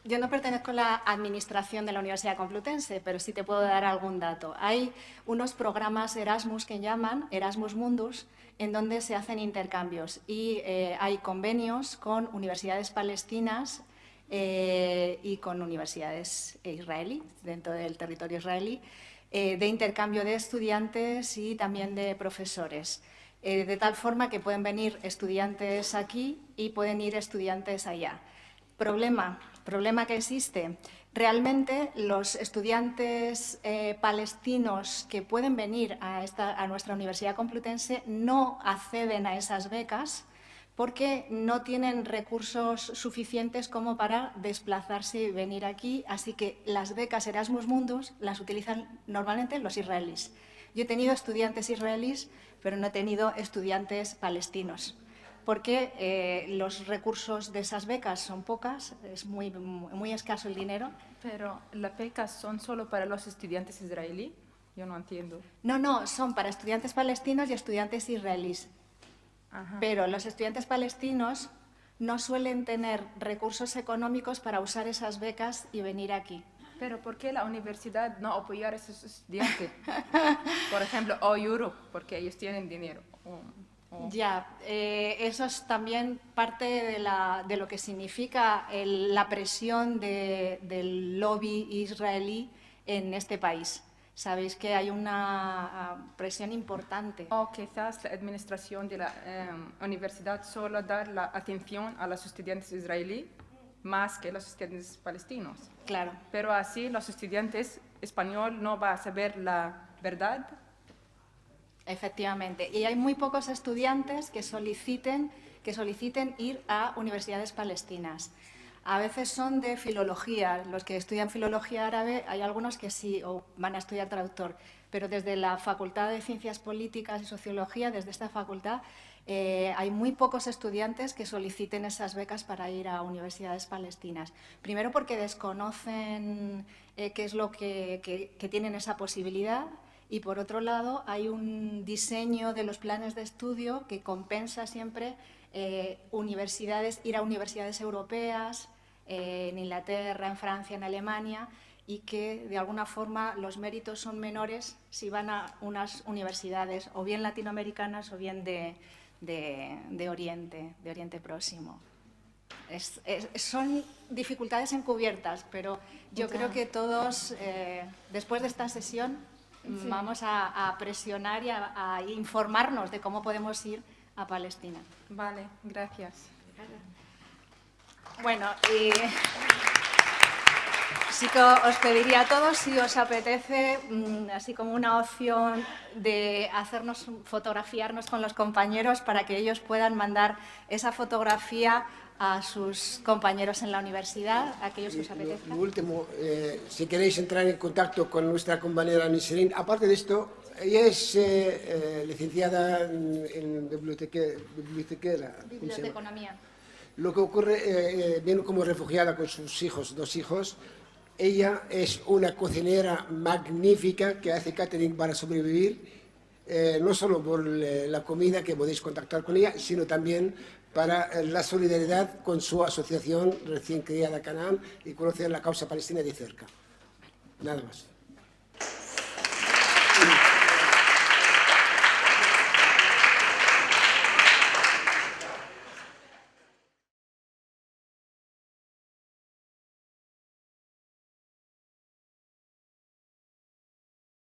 yo no pertenezco a la administración de la Universidad Complutense, pero sí te puedo dar algún dato. Hay unos programas Erasmus que llaman Erasmus Mundus, en donde se hacen intercambios y hay convenios con universidades palestinas y con universidades israelíes, dentro del territorio israelí, de intercambio de estudiantes y también de profesores. De tal forma que pueden venir estudiantes aquí y pueden ir estudiantes allá. Problema que existe. Realmente los estudiantes palestinos que pueden venir a nuestra Universidad Complutense no acceden a esas becas porque no tienen recursos suficientes como para desplazarse y venir aquí. Así que las becas Erasmus Mundus las utilizan normalmente los israelíes. Yo he tenido estudiantes israelíes, pero no he tenido estudiantes palestinos, porque los recursos de esas becas son pocas, es muy escaso el dinero. Pero las becas son solo para los estudiantes israelíes, yo no entiendo. No, son para estudiantes palestinos y estudiantes israelíes. Ajá. Pero los estudiantes palestinos no suelen tener recursos económicos para usar esas becas y venir aquí. Pero ¿por qué la universidad no apoyar a esos estudiantes? Por ejemplo, o Europe, porque ellos tienen dinero. Ya, eso es también parte de lo que significa la presión del lobby israelí en este país. Sabéis que hay una presión importante. O quizás la administración de la universidad solo dar la atención a los estudiantes israelíes más que los estudiantes palestinos. Claro. Pero así los estudiantes españoles no van a saber la verdad. Efectivamente. Y hay muy pocos estudiantes que soliciten ir a universidades palestinas. A veces son de filología. Los que estudian filología árabe, hay algunos que sí, o van a estudiar traductor. Pero desde la Facultad de Ciencias Políticas y Sociología, desde esta facultad, hay muy pocos estudiantes que soliciten esas becas para ir a universidades palestinas. Primero porque desconocen qué es lo que tienen esa posibilidad, y por otro lado hay un diseño de los planes de estudio que compensa siempre ir a universidades europeas, en Inglaterra, en Francia, en Alemania, y que de alguna forma los méritos son menores si van a unas universidades o bien latinoamericanas o bien de Oriente Próximo. Son dificultades encubiertas, pero yo creo que todos, después de esta sesión, vamos a presionar y a informarnos de cómo podemos ir a Palestina. Vale, gracias. Bueno, Sí que os pediría a todos si os apetece, así como una opción de fotografiarnos con los compañeros para que ellos puedan mandar esa fotografía a sus compañeros en la universidad, aquellos que os apetezca. Lo último, si queréis entrar en contacto con nuestra compañera Nisrin, aparte de esto, ella es licenciada en Biblioteconomía. Lo que ocurre, viene como refugiada con sus hijos, 2 hijos. Ella es una cocinera magnífica que hace catering para sobrevivir, no solo por la comida, que podéis contactar con ella, sino también para la solidaridad con su asociación recién creada Canaán y conocer la causa palestina de cerca. Nada más.